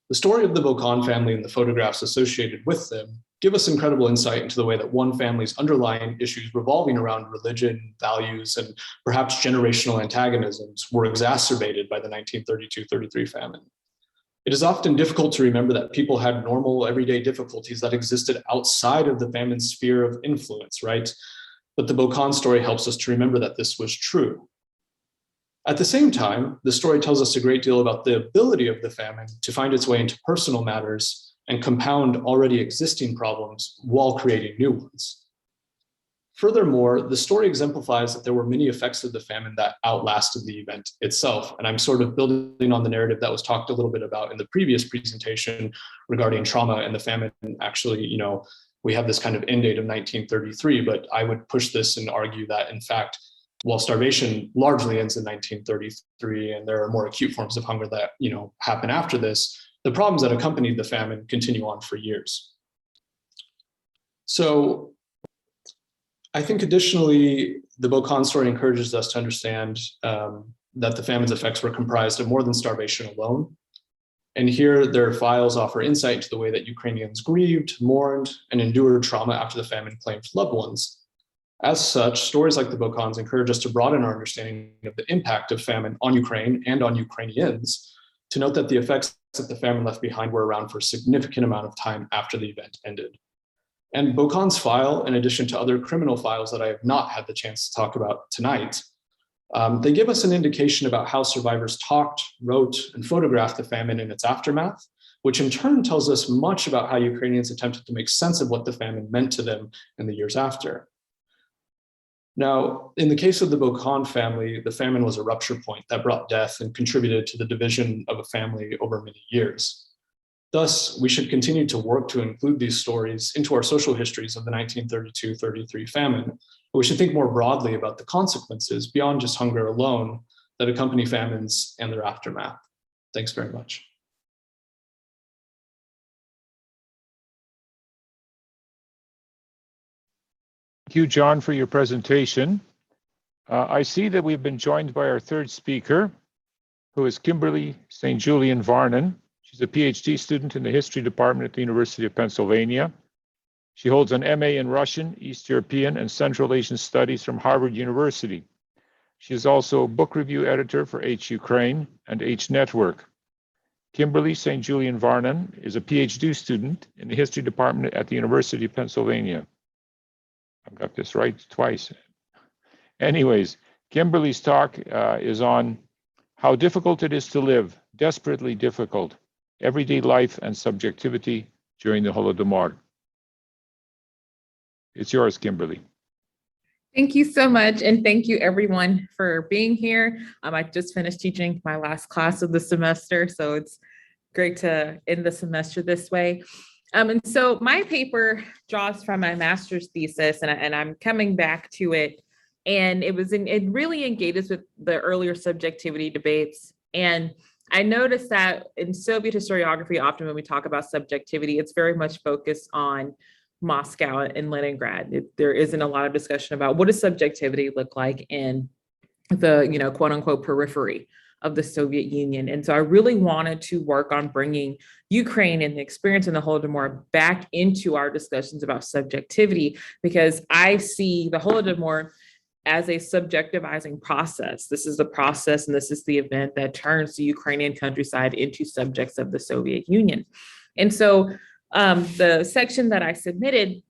S4: the story of the Bokan family and the photographs associated with them give us incredible insight into the way that one family's underlying issues revolving around religion, values, and perhaps generational antagonisms were exacerbated by the 1932-33 famine. It is often difficult to remember that people had normal, everyday difficulties that existed outside of the famine's sphere of influence, right? But the Bokan story helps us to remember that this was true. At the same time, the story tells us a great deal about the ability of the famine to find its way into personal matters and compound already existing problems while creating new ones. Furthermore, the story exemplifies that there were many effects of the famine that outlasted the event itself. And I'm sort of building on the narrative that was talked a little bit about in the previous presentation regarding trauma and the famine. Actually, we have this kind of end date of 1933, but I would push this and argue that, in fact, while starvation largely ends in 1933, and there are more acute forms of hunger that happen after this, the problems that accompanied the famine continue on for years. So I think additionally, the Bokan story encourages us to understand that the famine's effects were comprised of more than starvation alone. And here their files offer insight into the way that Ukrainians grieved, mourned, and endured trauma after the famine claimed loved ones. As such, stories like the Bokans encourage us to broaden our understanding of the impact of famine on Ukraine and on Ukrainians, to note that the effects that the famine left behind were around for a significant amount of time after the event ended. And Bokan's file, in addition to other criminal files that I have not had the chance to talk about tonight, they give us an indication about how survivors talked, wrote, and photographed the famine in its aftermath, which in turn tells us much about how Ukrainians attempted to make sense of what the famine meant to them in the years after. Now, in the case of the Bokan family, the famine was a rupture point that brought death and contributed to the division of a family over many years. Thus, we should continue to work to include these stories into our social histories of the 1932-33 famine. But we should think more broadly about the consequences beyond just hunger alone that accompany famines and their aftermath. Thanks very much.
S1: Thank you, John, for your presentation. I see that we've been joined by our third speaker, who is Kimberly St. Julian-Varnon. She's a PhD student in the History Department at the University of Pennsylvania. She holds an MA in Russian, East European, and Central Asian Studies from Harvard University. She is also a book review editor for H Ukraine and H Network. Kimberly St. Julian-Varnon is a PhD student in the History Department at the University of Pennsylvania. I've got this right twice. Anyways, Kimberly's talk is on how difficult it is to live, desperately difficult, everyday life and subjectivity during the Holodomor. It's yours, Kimberly.
S5: Thank you so much. And thank you everyone for being here. I just finished teaching my last class of the semester, so it's great to end the semester this way. And so my paper draws from my master's thesis, and I'm coming back to it. And it really engages with the earlier subjectivity debates. And I noticed that in Soviet historiography, often when we talk about subjectivity, it's very much focused on Moscow and Leningrad. There isn't a lot of discussion about what does subjectivity look like in the, quote unquote periphery of the Soviet Union. And so I really wanted to work on bringing Ukraine and the experience in the Holodomor back into our discussions about subjectivity, because I see the Holodomor as a subjectivizing process. This is the process and this is the event that turns the Ukrainian countryside into subjects of the Soviet Union. And so the section that I submitted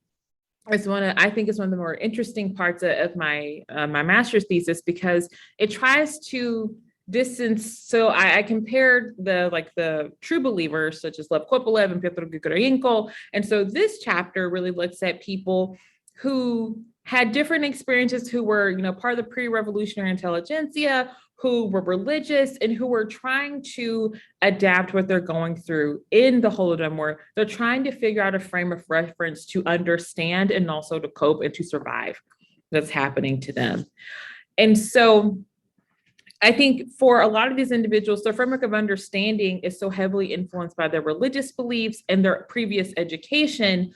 S5: is I think is one of the more interesting parts of my my master's thesis, because it tries to distance. So I compared the true believers such as Lev Kopelev and Pyotr Grigorenko. And so this chapter really looks at people who had different experiences, who were, part of the pre-revolutionary intelligentsia, who were religious and who were trying to adapt what they're going through in the Holodomor. They're trying to figure out a frame of reference to understand and also to cope and to survive that's happening to them. And so I think for a lot of these individuals, their framework of understanding is so heavily influenced by their religious beliefs and their previous education.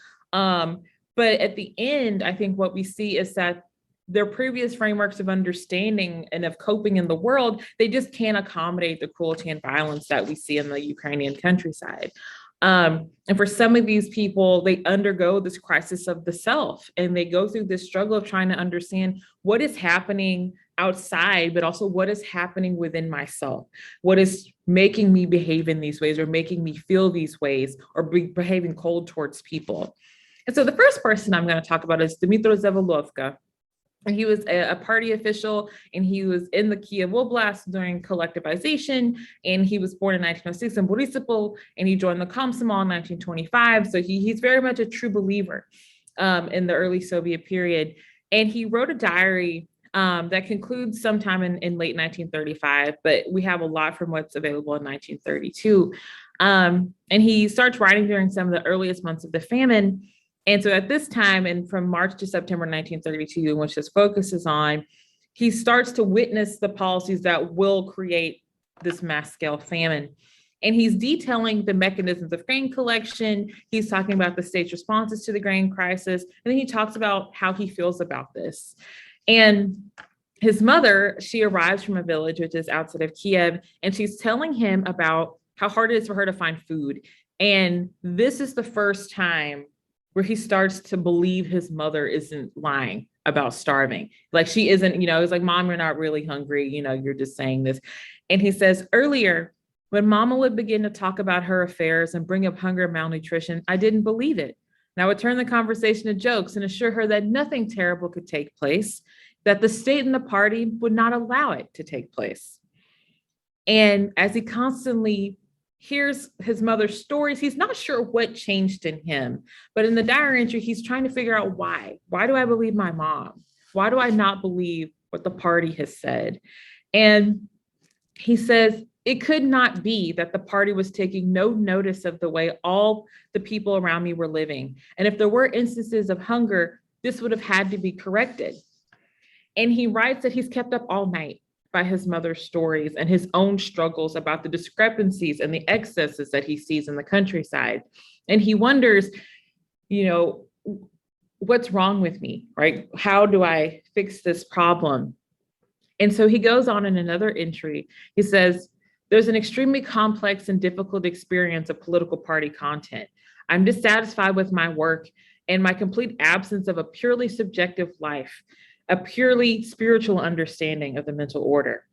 S5: But at the end, I think what we see is that their previous frameworks of understanding and of coping in the world, they just can't accommodate the cruelty and violence that we see in the Ukrainian countryside. And for some of these people, they undergo this crisis of the self, and they go through this struggle of trying to understand what is happening outside, but also what is happening within myself. What is making me behave in these ways or making me feel these ways or behaving cold towards people. And so the first person I'm going to talk about is Dmytro Zavelovka. And he was a party official, and he was in the Kiev Oblast during collectivization. And he was born in 1906 in Borisipol, and he joined the Komsomol in 1925. So he's very much a true believer in the early Soviet period. And he wrote a diary that concludes sometime in late 1935, but we have a lot from what's available in 1932. And he starts writing during some of the earliest months of the famine. And so at this time, and from March to September 1932, in which this focuses on, he starts to witness the policies that will create this mass scale famine. And he's detailing the mechanisms of grain collection. He's talking about the state's responses to the grain crisis. And then he talks about how he feels about this. And his mother, she arrives from a village which is outside of Kiev, and she's telling him about how hard it is for her to find food. And this is the first time where he starts to believe his mother isn't lying about starving. Like she isn't, it's like, Mom, you're not really hungry. You're just saying this. And he says, earlier, when Mama would begin to talk about her affairs and bring up hunger and malnutrition, I didn't believe it. And I would turn the conversation to jokes and assure her that nothing terrible could take place, that the state and the party would not allow it to take place. And as he constantly hears his mother's stories, he's not sure what changed in him. But in the diary entry, he's trying to figure out why. Why do I believe my mom? Why do I not believe what the party has said? And he says, it could not be that the party was taking no notice of the way all the people around me were living. And if there were instances of hunger, this would have had to be corrected. And he writes that he's kept up all night by his mother's stories and his own struggles about the discrepancies and the excesses that he sees in the countryside. And he wonders, what's wrong with me, right? How do I fix this problem? And so he goes on in another entry. He says, there's an extremely complex and difficult experience of political party content. I'm dissatisfied with my work and my complete absence of a purely subjective life, a purely spiritual understanding of the mental order.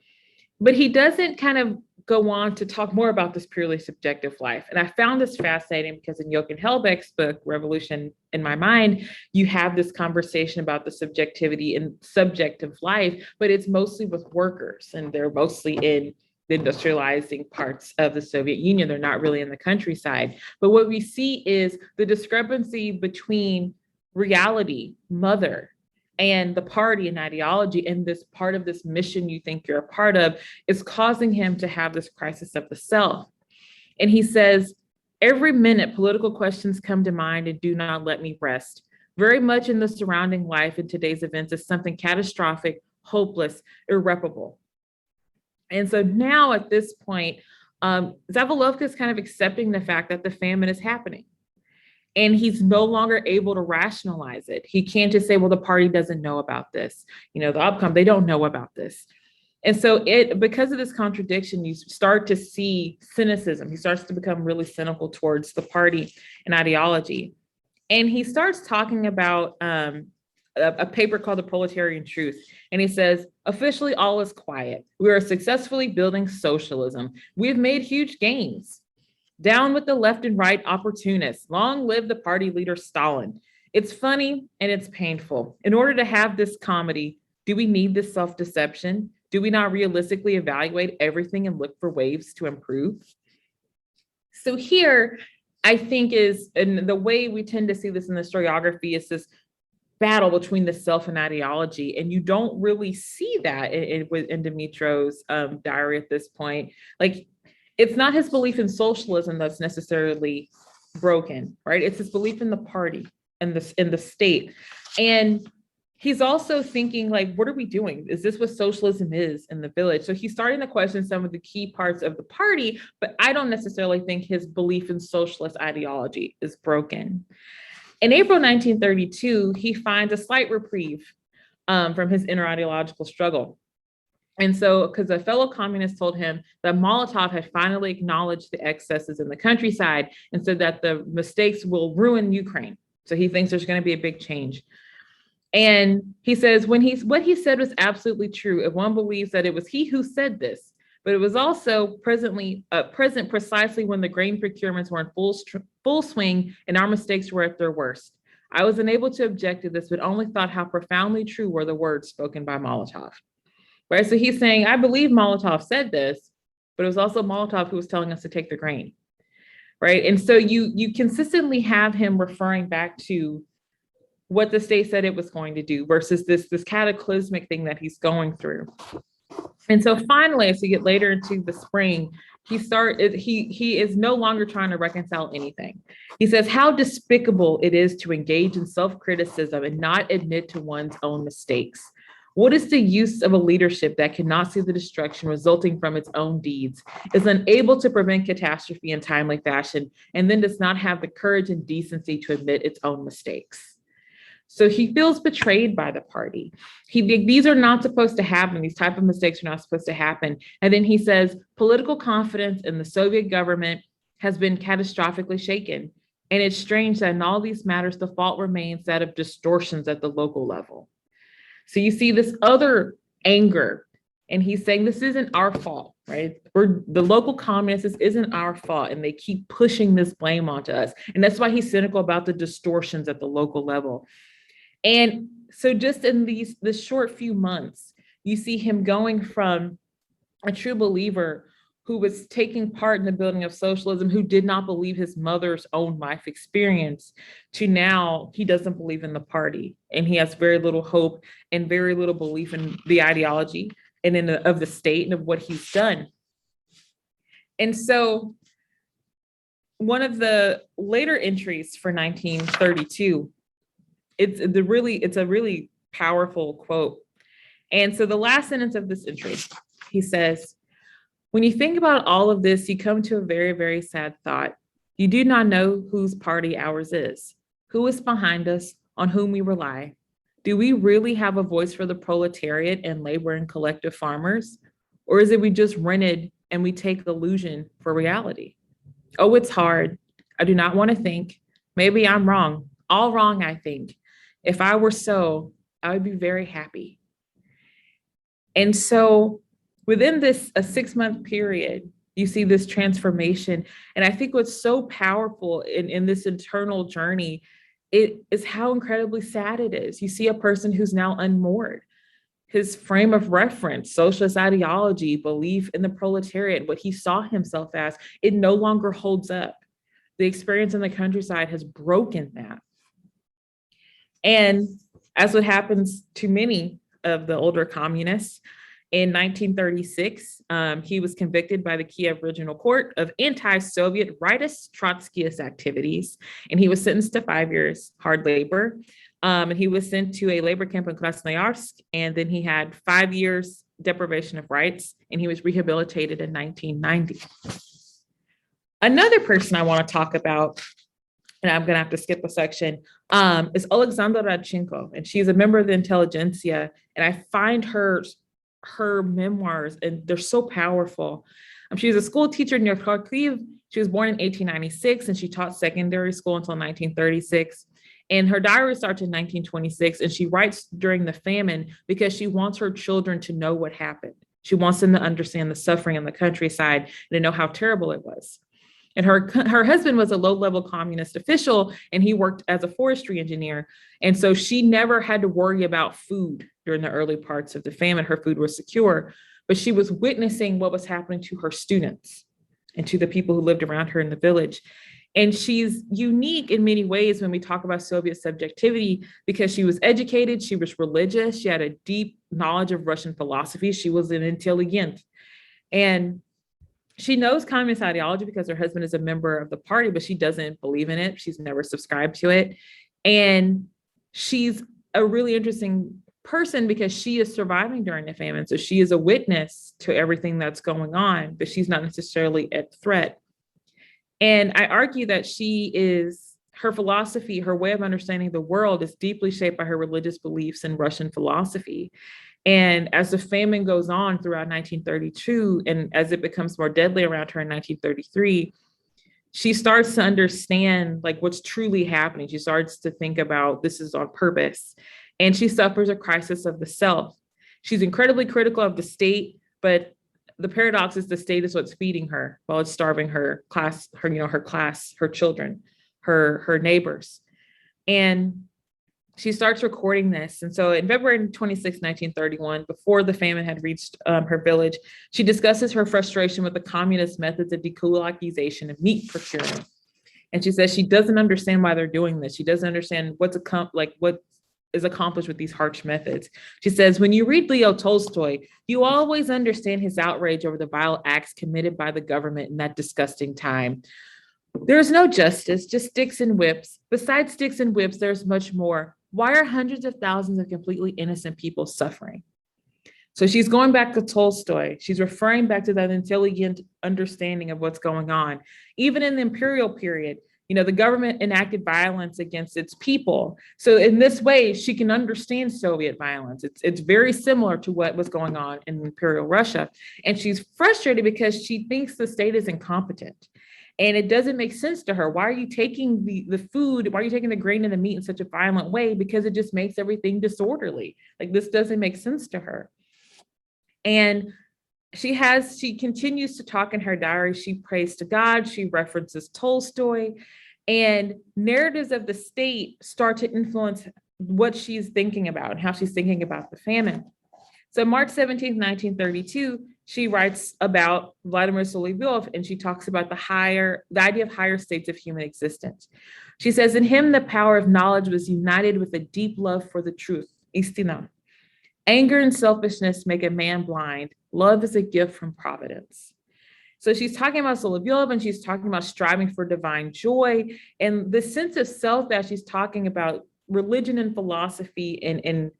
S5: But he doesn't kind of go on to talk more about this purely subjective life. And I found this fascinating because in Jochen Helbeck's book, Revolution in My Mind, you have this conversation about the subjectivity and subjective life, but it's mostly with workers, and they're mostly in the industrializing parts of the Soviet Union. They're not really in the countryside. But what we see is the discrepancy between reality, mother, and the party and ideology, and this part of this mission you think you're a part of, is causing him to have this crisis of the self. And he says, every minute political questions come to mind and do not let me rest. Very much in the surrounding life in today's events is something catastrophic, hopeless, irreparable. And so now at this point, Zavelovka is kind of accepting the fact that the famine is happening. And he's no longer able to rationalize it. He can't just say, well, the party doesn't know about this. The outcome, they don't know about this. And so because of this contradiction, you start to see cynicism. He starts to become really cynical towards the party and ideology. And he starts talking about a paper called The Proletarian Truth. And he says, officially, all is quiet. We are successfully building socialism. We've made huge gains. Down with the left and right opportunists. Long live the party leader Stalin. It's funny and it's painful. In order to have this comedy, do we need this self-deception? Do we not realistically evaluate everything and look for ways to improve? So here, I think and the way we tend to see this in the historiography is this battle between the self and ideology. And you don't really see that in Dimitro's diary at this point. Like, it's not his belief in socialism that's necessarily broken, right? It's his belief in the party and in the state. And he's also thinking, like, what are we doing? Is this what socialism is in the village? So he's starting to question some of the key parts of the party, but I don't necessarily think his belief in socialist ideology is broken. In April 1932, he finds a slight reprieve from his inner ideological struggle. And so, because a fellow communist told him that Molotov had finally acknowledged the excesses in the countryside and said that the mistakes will ruin Ukraine. So he thinks there's going to be a big change. And he says, what he said was absolutely true if one believes that it was he who said this, but it was also present precisely when the grain procurements were in full swing and our mistakes were at their worst. I was unable to object to this, but only thought how profoundly true were the words spoken by Molotov. Right? So he's saying, I believe Molotov said this, but it was also Molotov who was telling us to take the grain. Right? And so you consistently have him referring back to what the state said it was going to do versus this cataclysmic thing that he's going through. And so finally, as we get later into the spring, he is no longer trying to reconcile anything. He says how despicable it is to engage in self-criticism and not admit to one's own mistakes. What is the use of a leadership that cannot see the destruction resulting from its own deeds, is unable to prevent catastrophe in timely fashion, and then does not have the courage and decency to admit its own mistakes? So he feels betrayed by the party. These are not supposed to happen. These type of mistakes are not supposed to happen. And then he says, political confidence in the Soviet government has been catastrophically shaken. And it's strange that in all these matters, the fault remains that of distortions at the local level. So you see this other anger, and he's saying this isn't our fault, right? We're the local communists, this isn't our fault, and they keep pushing this blame onto us. And that's why he's cynical about the distortions at the local level. And so just in this short few months, you see him going from a true believer who was taking part in the building of socialism, who did not believe his mother's own life experience, to now he doesn't believe in the party. And he has very little hope and very little belief in the ideology and of the state and of what he's done. And so one of the later entries for 1932, it's a really powerful quote. And so the last sentence of this entry, he says, when you think about all of this, you come to a very, very sad thought. You do not know whose party ours is, who is behind us, on whom we rely. Do we really have a voice for the proletariat and labor and collective farmers? Or is it we just rented and we take illusion for reality? Oh, it's hard. I do not want to think. Maybe I'm wrong. All wrong, I think. If I were so, I would be very happy. And so within a 6-month period, you see this transformation. And I think what's so powerful in this internal journey, it is how incredibly sad it is. You see a person who's now unmoored. His frame of reference, socialist ideology, belief in the proletariat, what he saw himself as, it no longer holds up. The experience in the countryside has broken that. And as what happens to many of the older communists, in 1936, he was convicted by the Kiev Regional Court of anti-Soviet rightist Trotskyist activities, and he was sentenced to 5 years hard labor. And he was sent to a labor camp in Krasnoyarsk, and then he had 5 years deprivation of rights, and he was rehabilitated in 1990. Another person I want to talk about and I'm going to have to skip a section, is Alexandra Radchenko, and she's a member of the intelligentsia. And I find her memoirs, and they're so powerful. She was a school teacher near Kharkiv. She was born in 1896, and she taught secondary school until 1936. And her diary starts in 1926, and she writes during the famine because she wants her children to know what happened. She wants them to understand the suffering in the countryside and to know how terrible it was. And her husband was a low-level communist official, and he worked as a forestry engineer. And so she never had to worry about food during the early parts of the famine. Her food was secure, but she was witnessing what was happening to her students and to the people who lived around her in the village. And she's unique in many ways when we talk about Soviet subjectivity, because she was educated, she was religious, she had a deep knowledge of Russian philosophy, she was an intelligent. And she knows communist ideology because her husband is a member of the party, but she doesn't believe in it. She's never subscribed to it. And she's a really interesting person because she is surviving during the famine. So she is a witness to everything that's going on, but she's not necessarily at threat. And I argue that her philosophy, her way of understanding the world is deeply shaped by her religious beliefs in Russian philosophy. And as the famine goes on throughout 1932, and as it becomes more deadly around her in 1933, she starts to understand like what's truly happening. She starts to think about this is on purpose. And she suffers a crisis of the self. She's incredibly critical of the state, but the paradox is the state is what's feeding her while it's starving her class, her children, her neighbors. And she starts recording this. And so in February 26, 1931, before the famine had reached her village, she discusses her frustration with the communist methods of dekulakization of meat procuring. And she says she doesn't understand why they're doing this. She doesn't understand what is accomplished with these harsh methods. She says, when you read Leo Tolstoy, you always understand his outrage over the vile acts committed by the government in that disgusting time. There's no justice, just sticks and whips. Besides sticks and whips, there's much more. Why are hundreds of thousands of completely innocent people suffering? So she's going back to Tolstoy. She's referring back to that intelligent understanding of what's going on. Even in the imperial period, the government enacted violence against its people. So in this way, she can understand Soviet violence. It's very similar to what was going on in Imperial Russia. And she's frustrated because she thinks the state is incompetent. And it doesn't make sense to her. Why are you taking the food? Why are you taking the grain and the meat in such a violent way? Because it just makes everything disorderly. Like this doesn't make sense to her. And she continues to talk in her diary. She prays to God. She references Tolstoy, and narratives of the state start to influence what she's thinking about and how she's thinking about the famine. So March 17th, 1932, she writes about Vladimir Solovyov, and she talks about the idea of higher states of human existence. She says, in him, the power of knowledge was united with a deep love for the truth, istina. Anger and selfishness make a man blind. Love is a gift from providence. So she's talking about Solovyov, and she's talking about striving for divine joy. And the sense of self that she's talking about, religion and philosophy and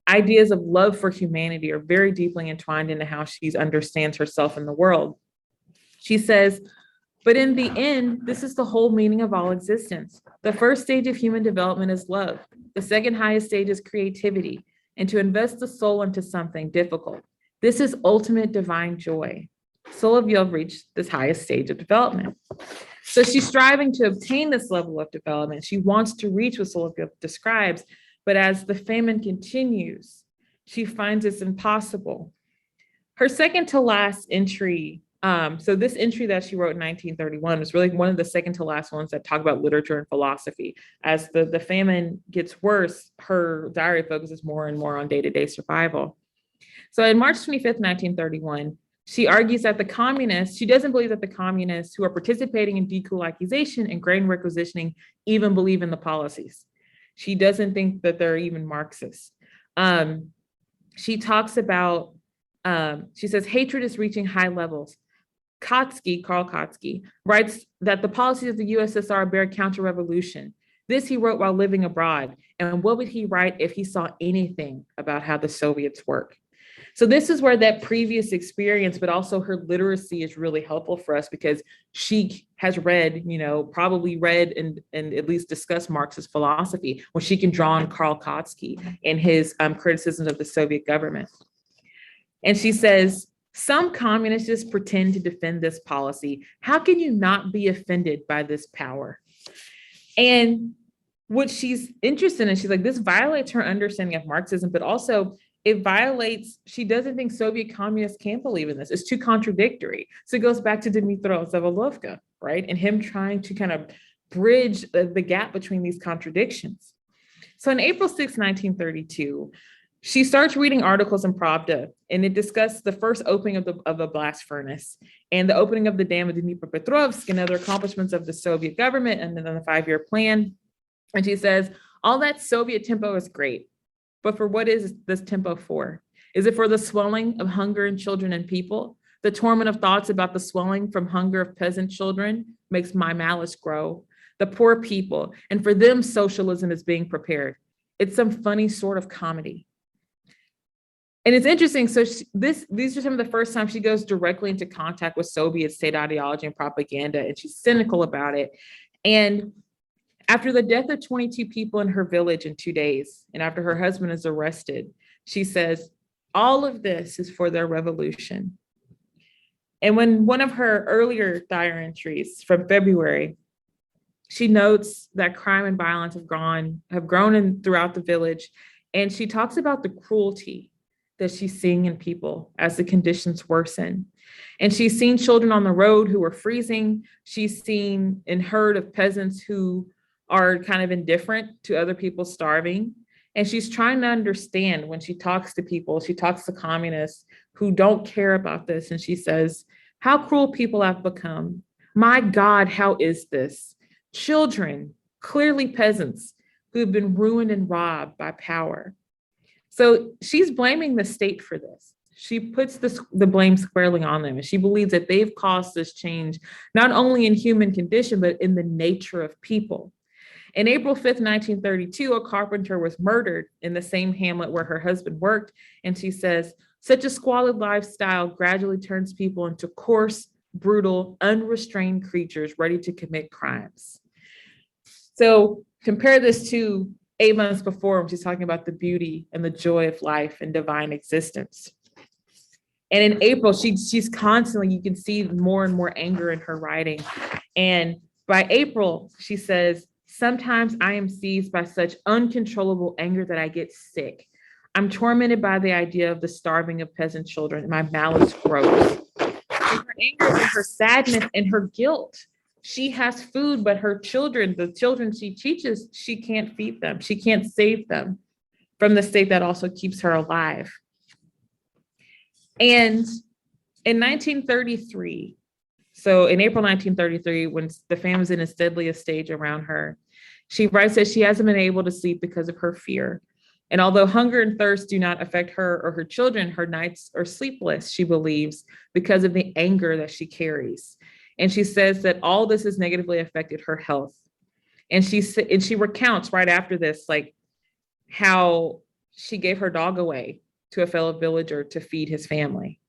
S5: ideas of love for humanity are very deeply entwined into how she understands herself in the world. She says, but in the end, this is the whole meaning of all existence. The first stage of human development is love. The second highest stage is creativity, and to invest the soul into something difficult. This is ultimate divine joy. Solovyov reached this highest stage of development. So she's striving to obtain this level of development. She wants to reach what Solovyov describes, but as the famine continues, she finds it's impossible. Her second to last entry, so this entry that she wrote in 1931 was really one of the second to last ones that talk about literature and philosophy. As the famine gets worse, her diary focuses more and more on day-to-day survival. So in March 25th, 1931, she argues that she doesn't believe that the communists who are participating in dekulakization and grain requisitioning even believe in the policies. She doesn't think that they're even Marxist. She talks about, she says, hatred is reaching high levels. Karl Kautsky, writes that the policies of the USSR bear counter-revolution. This he wrote while living abroad. And what would he write if he saw anything about how the Soviets work? So this is where that previous experience, but also her literacy is really helpful for us, because she has read, probably read and at least discussed Marxist philosophy, when she can draw on Karl Kautsky and his criticisms of the Soviet government. And she says, some communists just pretend to defend this policy. How can you not be offended by this power? And what she's interested in, she's like, this violates her understanding of Marxism, but also it violates, she doesn't think Soviet communists can't believe in this. It's too contradictory. So it goes back to Dmitry Zavolovka, right? And him trying to kind of bridge the gap between these contradictions. So on April 6, 1932, she starts reading articles in Pravda, and it discussed the first opening of a blast furnace and the opening of the dam of Dnipropetrovsk and other accomplishments of the Soviet government, and then the 5-year plan. And she says, all that Soviet tempo is great, but for what is this tempo for? Is it for the swelling of hunger in children and people? The torment of thoughts about the swelling from hunger of peasant children makes my malice grow. The poor people, and for them socialism is being prepared. It's some funny sort of comedy. And it's interesting, so these are some of the first times she goes directly into contact with Soviet state ideology and propaganda, and she's cynical about it. And after the death of 22 people in her village in 2 days, and after her husband is arrested, she says, all of this is for their revolution. And when one of her earlier diary entries from February, she notes that crime and violence have grown throughout the village, and she talks about the cruelty that she's seeing in people as the conditions worsen. And she's seen children on the road who are freezing. She's seen and heard of peasants who are kind of indifferent to other people starving. And she's trying to understand when she talks to people, she talks to communists who don't care about this. And she says, how cruel people have become. My God, how is this? Children, clearly peasants, who've been ruined and robbed by power. So she's blaming the state for this. She puts the blame squarely on them, and she believes that they've caused this change, not only in human condition, but in the nature of people. In April 5th, 1932, a carpenter was murdered in the same hamlet where her husband worked. And she says, such a squalid lifestyle gradually turns people into coarse, brutal, unrestrained creatures ready to commit crimes. So compare this to 8 months before, when she's talking about the beauty and the joy of life and divine existence. And in April, she's constantly, you can see more and more anger in her writing. And by April, she says, sometimes I am seized by such uncontrollable anger that I get sick. I'm tormented by the idea of the starving of peasant children, and my malice grows. And her anger and her sadness and her guilt. She has food, but her children, the children she teaches, she can't feed them. She can't save them from the state that also keeps her alive. And in 1933, so in April 1933, when the famine was in its deadliest stage around her, she writes that she hasn't been able to sleep because of her fear. And although hunger and thirst do not affect her or her children, her nights are sleepless, she believes, because of the anger that she carries. And she says that all this has negatively affected her health. And she recounts right after this, like how she gave her dog away to a fellow villager to feed his family.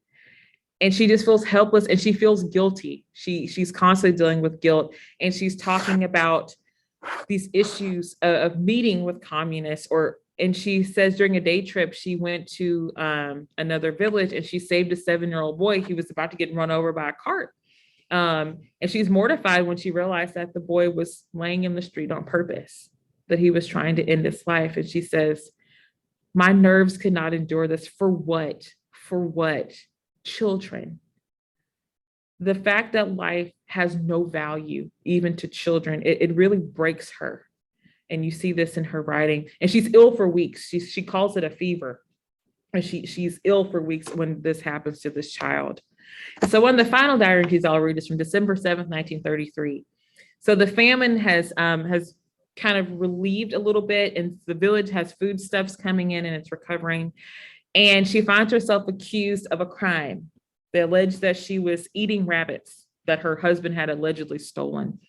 S5: And she just feels helpless, and she feels guilty. She's constantly dealing with guilt. And she's talking about these issues of meeting with communists, and she says during a day trip, she went to another village and she saved a 7-year-old boy. He was about to get run over by a cart. And she's mortified when she realized that the boy was laying in the street on purpose, that he was trying to end his life. And she says, my nerves could not endure this. For what? For what? Children. The fact that life has no value, even to children, it really breaks her. And you see this in her writing. And she's ill for weeks. She calls it a fever. And she's ill for weeks when this happens to this child. So one of the final diary entries I'll read is from December 7th, 1933. So the famine has kind of relieved a little bit, and the village has foodstuffs coming in and it's recovering. And she finds herself accused of a crime. They allege that she was eating rabbits that her husband had allegedly stolen.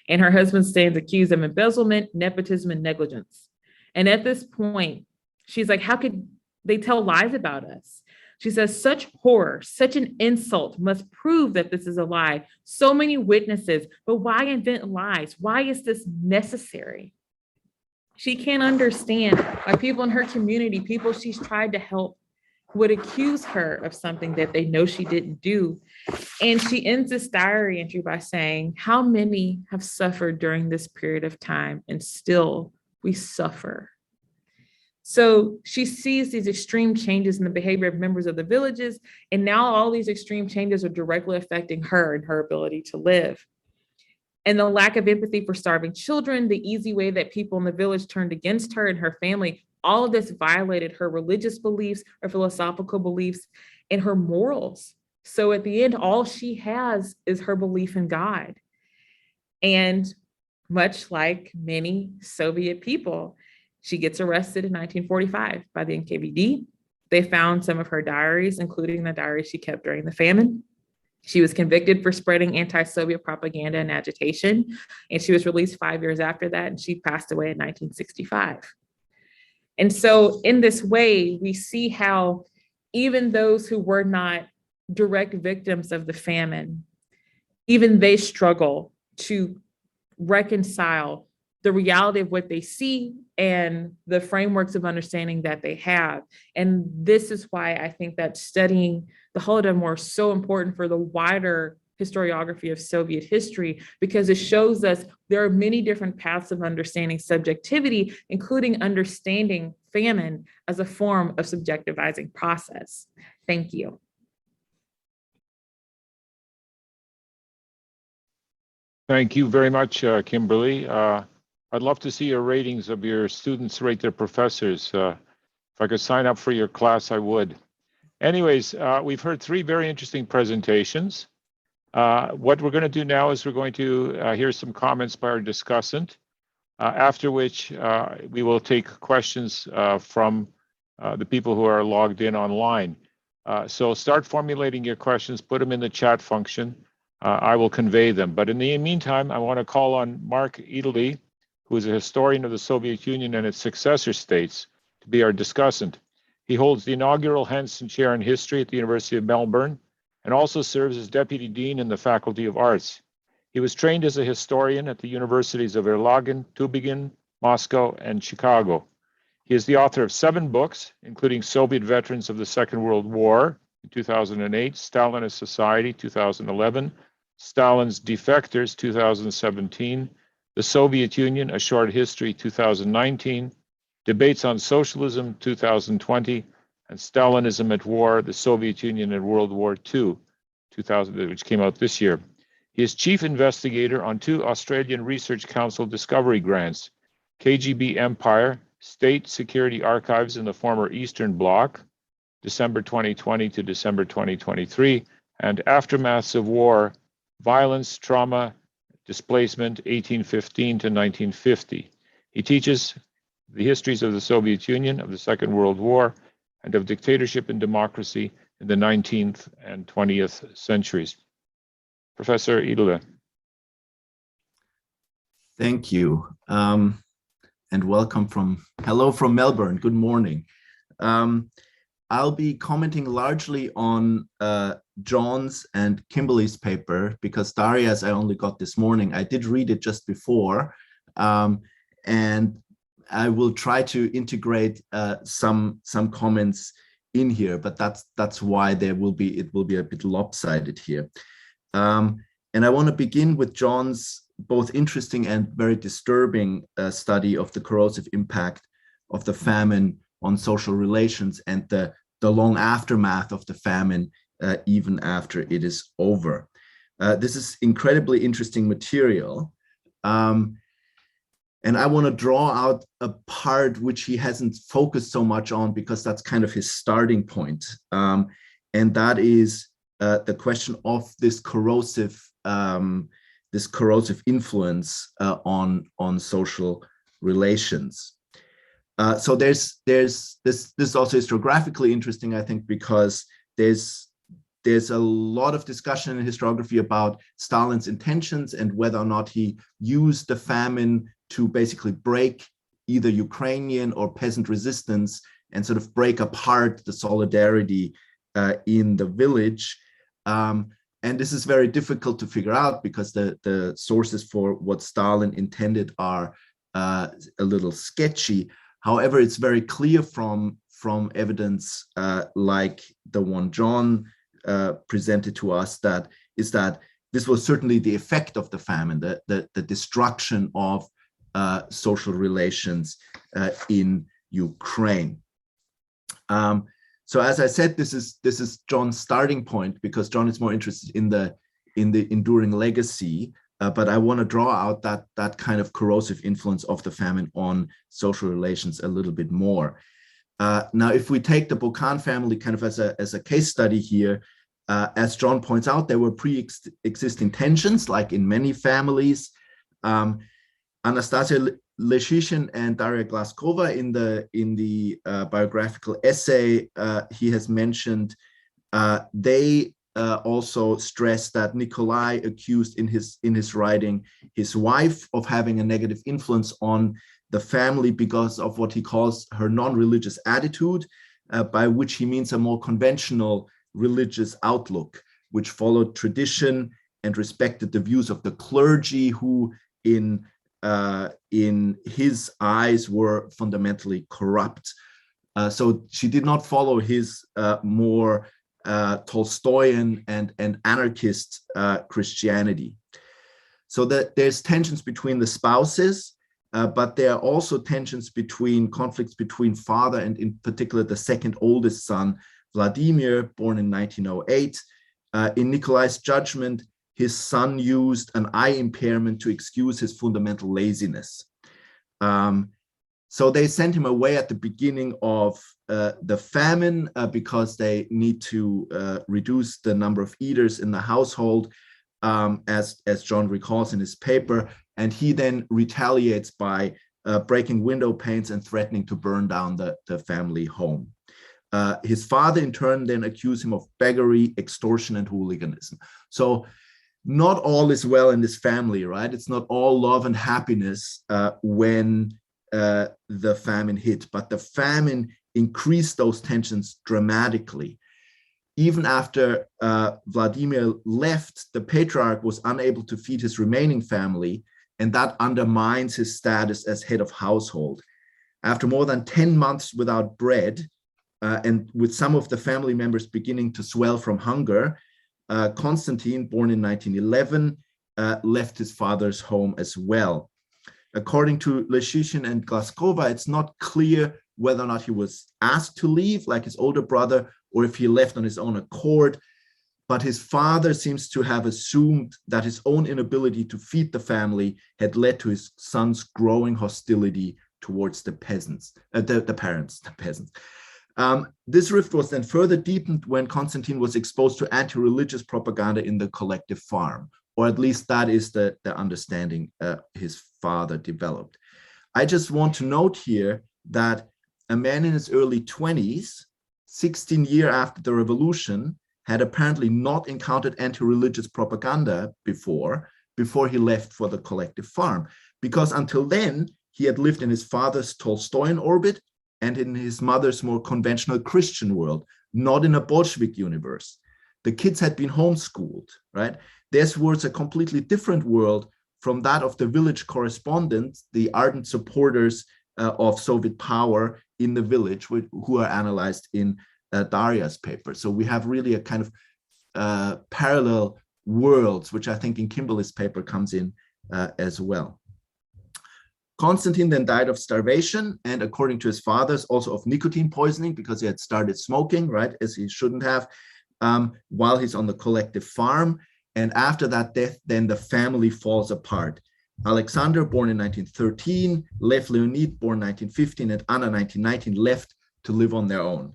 S5: And her husband stands accused of embezzlement, nepotism, and negligence. And at this point, she's like, how could they tell lies about us? She says, such horror, such an insult must prove that this is a lie. So many witnesses, but why invent lies? Why is this necessary? She can't understand why people in her community, people she's tried to help, would accuse her of something that they know she didn't do. And she ends this diary entry by saying, how many have suffered during this period of time, and still we suffer. So she sees these extreme changes in the behavior of members of the villages, and now all these extreme changes are directly affecting her and her ability to live. And the lack of empathy for starving children, the easy way that people in the village turned against her and her family, all of this violated her religious beliefs, her philosophical beliefs, and her morals. So at the end, all she has is her belief in God. And much like many Soviet people, she gets arrested in 1945 by the NKVD. They found some of her diaries, including the diary she kept during the famine. She was convicted for spreading anti-Soviet propaganda and agitation, and she was released 5 years after that, and she passed away in 1965. And so in this way, we see how even those who were not direct victims of the famine, even they struggle to reconcile the reality of what they see and the frameworks of understanding that they have. And this is why I think that studying the Holodomor is so important for the wider historiography of Soviet history, because it shows us there are many different paths of understanding subjectivity, including understanding famine as a form of subjectivizing process. Thank you.
S1: Thank you very much, Kimberly. I'd love to see your ratings of your students rate their professors. If I could sign up for your class, I would. Anyways, we've heard three very interesting presentations. What we're going to do now is we're going to hear some comments by our discussant, after which we will take questions from the people who are logged in online. So start formulating your questions, put them in the chat function. I will convey them. But in the meantime, I want to call on Mark Edele, who is a historian of the Soviet Union and its successor states, to be our discussant. He holds the inaugural Hansen Chair in History at the University of Melbourne and also serves as Deputy Dean in the Faculty of Arts. He was trained as a historian at the universities of Erlangen, Tübingen, Moscow, and Chicago. He is the author of 7 books, including Soviet Veterans of the Second World War in 2008, Stalinist Society, 2011, Stalin's Defectors, 2017, The Soviet Union, A Short History, 2019, Debates on Socialism, 2020, and Stalinism at War, the Soviet Union and World War II, 2000, which came out this year. He is chief investigator on 2 Australian Research Council discovery grants, KGB Empire, State Security Archives in the former Eastern Bloc, December 2020 to December 2023, and Aftermaths of War, Violence, Trauma, Displacement, 1815 to 1950. He teaches the histories of the Soviet Union, of the Second World War, and of dictatorship and democracy in the 19th and 20th centuries. Professor Edele.
S6: Thank you, and welcome hello from Melbourne. Good morning. I'll be commenting largely on John's and Kimberly's paper, because Daria's I only got this morning. I did read it just before, and I will try to integrate some comments in here, but that's why it will be a bit lopsided here. And I want to begin with John's both interesting and very disturbing study of the corrosive impact of the famine on social relations and the long aftermath of the famine, even after it is over. This is incredibly interesting material. And I want to draw out a part which he hasn't focused so much on, because that's kind of his starting point. And that is the question of this corrosive influence on social relations. So this is also historiographically interesting, I think, because there's a lot of discussion in historiography about Stalin's intentions and whether or not he used the famine to basically break either Ukrainian or peasant resistance and sort of break apart the solidarity in the village. And this is very difficult to figure out because the sources for what Stalin intended are a little sketchy. However, it's very clear from evidence like the one John presented to us that this was certainly the effect of the famine, the destruction of social relations in Ukraine. So as I said, this is John's starting point because John is more interested in the enduring legacy. But I want to draw out that kind of corrosive influence of the famine on social relations a little bit more. Now, if we take the Bokan family kind of as a case study here, as John points out, there were pre-existing tensions, like in many families. Anastasia Leshishin and Daria Glaskova in the biographical essay he has mentioned, they also stress that Nikolai accused in his writing his wife of having a negative influence on the family because of what he calls her non-religious attitude, by which he means a more conventional religious outlook, which followed tradition and respected the views of the clergy, who in his eyes were fundamentally corrupt. So she did not follow his more Tolstoyan and anarchist Christianity. So that there's tensions between the spouses, but there are also conflicts between father and in particular the second oldest son, Vladimir, born in 1908. In Nikolai's judgment, his son used an eye impairment to excuse his fundamental laziness. So they sent him away at the beginning of the famine because they need to reduce the number of eaters in the household, as John recalls in his paper. And he then retaliates by breaking window panes and threatening to burn down the family home. His father, in turn, then accused him of beggary, extortion, and hooliganism. So not all is well in this family, right? It's not all love and happiness when the famine hit, but the famine increased those tensions dramatically. Even after Vladimir left, the patriarch was unable to feed his remaining family, and that undermines his status as head of household. After more than 10 months without bread, and with some of the family members beginning to swell from hunger, Constantine, born in 1911, left his father's home as well. According to Leshishin and Glaskova, it's not clear whether or not he was asked to leave, like his older brother, or if he left on his own accord. But his father seems to have assumed that his own inability to feed the family had led to his son's growing hostility towards the peasants, the peasants. This rift was then further deepened when Constantine was exposed to anti-religious propaganda in the collective farm, or at least that is the understanding his father developed. I just want to note here that a man in his early 20s, 16 years after the revolution, had apparently not encountered anti-religious propaganda before he left for the collective farm, because until then, he had lived in his father's Tolstoyan orbit and in his mother's more conventional Christian world, not in a Bolshevik universe. The kids had been homeschooled, right? Theirs was a completely different world from that of the village correspondents, the ardent supporters of Soviet power in the village, who are analyzed in Daria's paper. So we have really a kind of parallel worlds, which I think in Kimberly's paper comes in as well. Constantine then died of starvation, and according to his fathers, also of nicotine poisoning, because he had started smoking, right, as he shouldn't have, while he's on the collective farm. And after that death, then the family falls apart. Alexander, born in 1913, Lev Leonid, born 1915, and Anna, 1919, left to live on their own.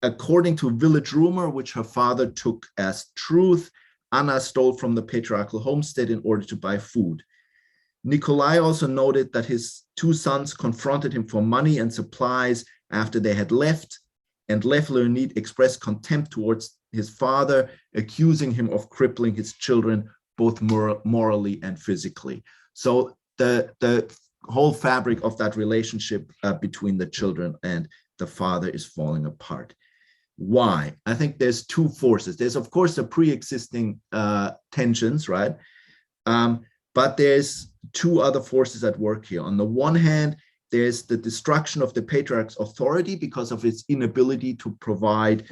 S6: According to village rumor, which her father took as truth, Anna stole from the patriarchal homestead in order to buy food. Nikolai also noted that his two sons confronted him for money and supplies after they had left, and Lev Leonid expressed contempt towards his father, accusing him of crippling his children both morally and physically. So the whole fabric of that relationship between the children and the father is falling apart. Why? I think there's two forces. There's, of course, the pre-existing tensions, right? But there's two other forces at work here. On the one hand, there's the destruction of the patriarch's authority because of its inability to provide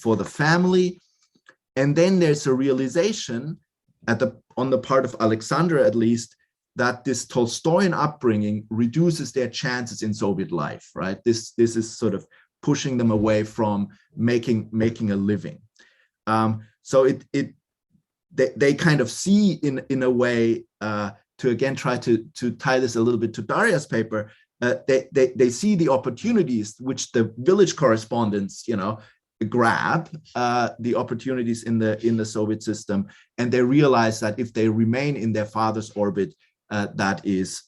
S6: for the family. And then there's a realization on the part of Alexandra, at least, that this Tolstoyan upbringing reduces their chances in Soviet life, right? This is sort of pushing them away from making a living. So they kind of see in a way, to again try to tie this a little bit to Daria's paper, they see the opportunities which the village correspondents, grab, the opportunities in the Soviet system, and they realize that if they remain in their father's orbit, that is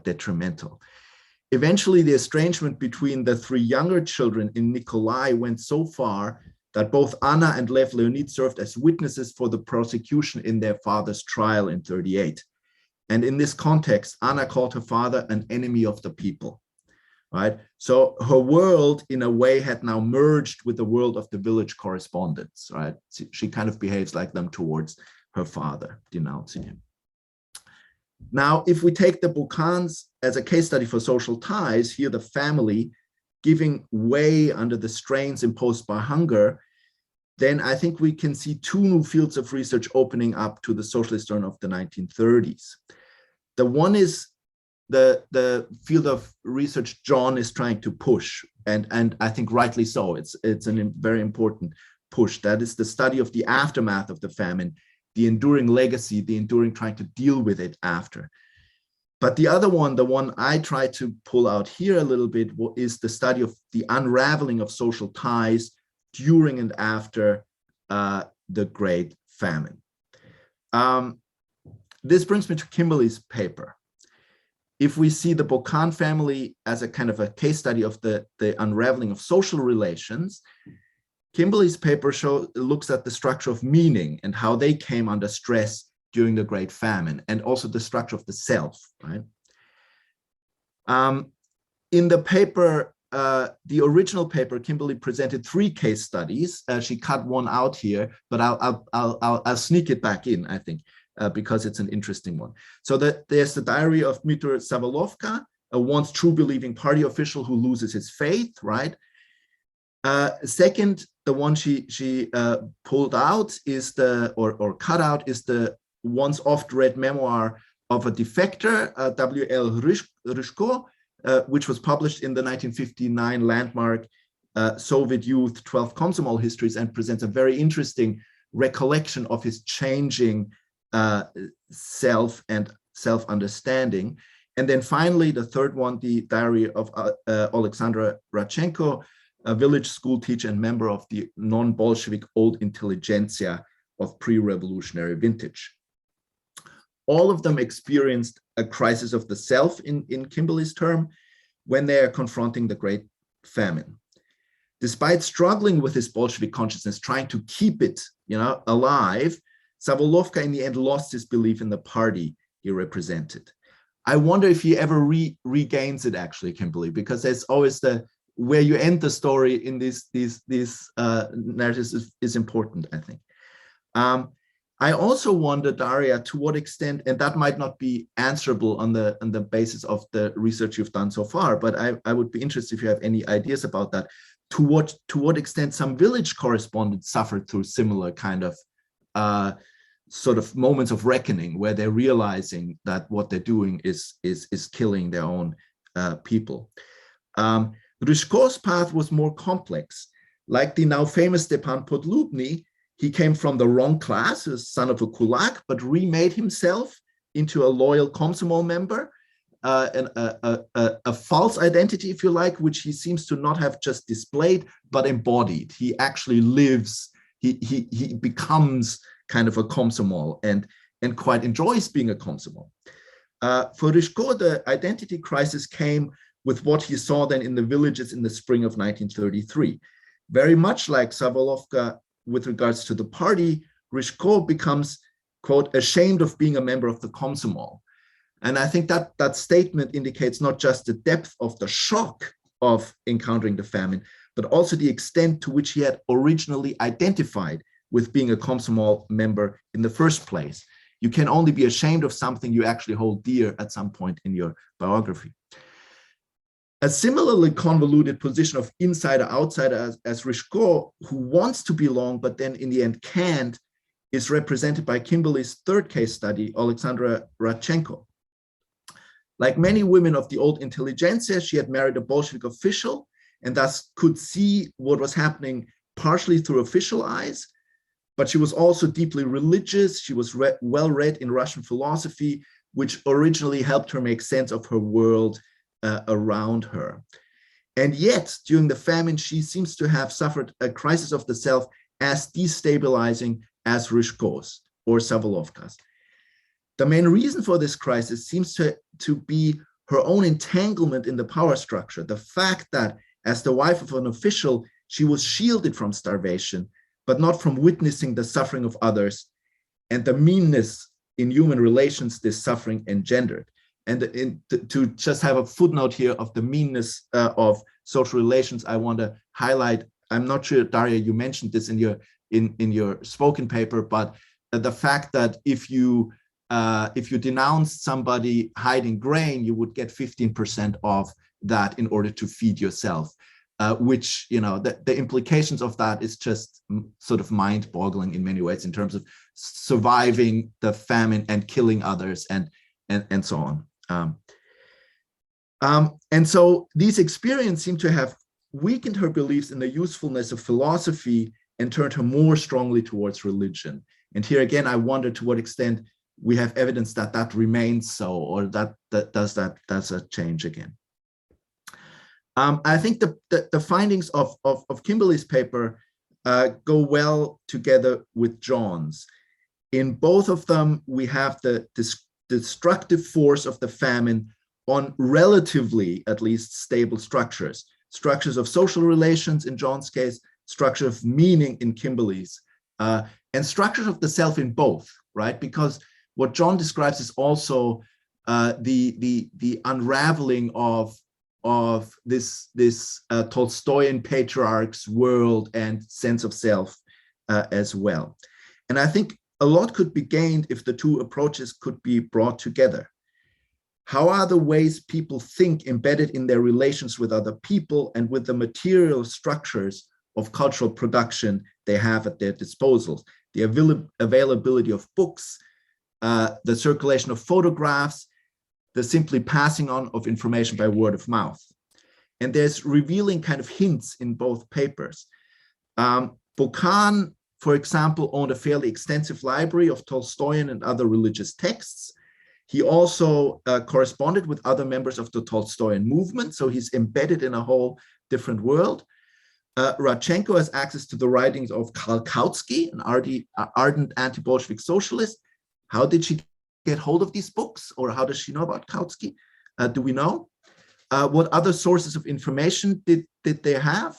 S6: detrimental. Eventually, the estrangement between the three younger children in Nikolai went so far that both Anna and Lev Leonid served as witnesses for the prosecution in their father's trial in 1938. And in this context, Anna called her father an enemy of the people, right? So her world, in a way, had now merged with the world of the village correspondents, right? She kind of behaves like them towards her father, denouncing him. Now, if we take the Bokans as a case study for social ties, here the family giving way under the strains imposed by hunger, then I think we can see two new fields of research opening up to the socialist turn of the 1930s. The one is the field of research John is trying to push, and I think rightly so. It's a very important push. That is the study of the aftermath of the famine, the enduring legacy, the enduring trying to deal with it after. But the other one, the one I try to pull out here a little bit, is the study of the unraveling of social ties during and after the Great Famine. This brings me to Kimberly's paper. If we see the Bokan family as a kind of a case study of the unraveling of social relations, Kimberly's paper looks at the structure of meaning and how they came under stress during the Great Famine, and also the structure of the self, right? In the paper, the original paper, Kimberly presented 3 case studies. She cut one out here, but I'll sneak it back in, I think, because it's an interesting one. So there's the diary of Dmitry Savalovka, a once true believing party official who loses his faith, right? Second, the one she pulled out is or cut out is the once oft-read memoir of a defector, W.L. Ryzhko, which was published in the 1959 landmark Soviet Youth 12 Komsomol Histories, and presents a very interesting recollection of his changing self and self-understanding. And then finally, the third one, the diary of Alexandra Radchenko, a village school teacher and member of the non-Bolshevik old intelligentsia of pre-revolutionary vintage. All of them experienced a crisis of the self in Kimberly's term when they are confronting the Great Famine. Despite struggling with his Bolshevik consciousness, trying to keep it, alive, Savalovka in the end lost his belief in the party he represented. I wonder if he ever regains it, actually, Kimberly, because there's always where you end the story in these narratives is important, I think. I also wonder, Daria, to what extent, and that might not be answerable on the basis of the research you've done so far, but I would be interested if you have any ideas about that, to what extent some village correspondents suffered through similar kind of sort of moments of reckoning, where they're realizing that what they're doing is killing their own people. Ryzhko's path was more complex. Like the now famous Stepan Podlubny, he came from the wrong class, a son of a kulak, but remade himself into a loyal Komsomol member, a false identity, if you like, which he seems to not have just displayed, but embodied. He actually lives, he becomes kind of a Komsomol and quite enjoys being a Komsomol. For Ryzhko, the identity crisis came with what he saw then in the villages in the spring of 1933. Very much like Savalovka with regards to the party, Ryzhko becomes, quote, ashamed of being a member of the Komsomol. And I think that statement indicates not just the depth of the shock of encountering the famine, but also the extent to which he had originally identified with being a Komsomol member in the first place. You can only be ashamed of something you actually hold dear at some point in your biography. A similarly convoluted position of insider-outsider as Ryzhko, who wants to belong but then in the end can't, is represented by Kimberly's third case study, Alexandra Radchenko. Like many women of the old intelligentsia, she had married a Bolshevik official and thus could see what was happening partially through official eyes, but she was also deeply religious. She was well read in Russian philosophy, which originally helped her make sense of her world around her. And yet, during the famine, she seems to have suffered a crisis of the self as destabilizing as Ryzhko's or Savolovka's. The main reason for this crisis seems to be her own entanglement in the power structure, the fact that as the wife of an official, she was shielded from starvation, but not from witnessing the suffering of others and the meanness in human relations this suffering engendered. And to just have a footnote here of the meanness of social relations, I want to highlight, I'm not sure, Daria, you mentioned this in your spoken paper, but the fact that if you denounce somebody hiding grain, you would get 15% of that in order to feed yourself, which, you know, the implications of that is just sort of mind-boggling in many ways in terms of surviving the famine and killing others and so on. And so these experiences seem to have weakened her beliefs in the usefulness of philosophy and turned her more strongly towards religion. And here again, I wonder to what extent we have evidence that that remains so, or does that change again. I think the findings of Kimberly's paper go well together with John's. In both of them, we have the destructive force of the famine on relatively, at least, stable structures of social relations in John's case, structure of meaning in Kimberly's, and structures of the self in both, right? Because what John describes is also the unraveling of this Tolstoyan patriarch's world and sense of self as well. And I think a lot could be gained if the two approaches could be brought together. How are the ways people think embedded in their relations with other people and with the material structures of cultural production they have at their disposal? The availability of books, the circulation of photographs, the simply passing on of information by word of mouth. And there's revealing kind of hints in both papers. Bokan, for example, owned a fairly extensive library of Tolstoyan and other religious texts. He also corresponded with other members of the Tolstoyan movement, so he's embedded in a whole different world. Radchenko has access to the writings of Karl Kautsky, an ardent anti-Bolshevik socialist. How did she get hold of these books, or how does she know about Kautsky? Do we know? What other sources of information did they have?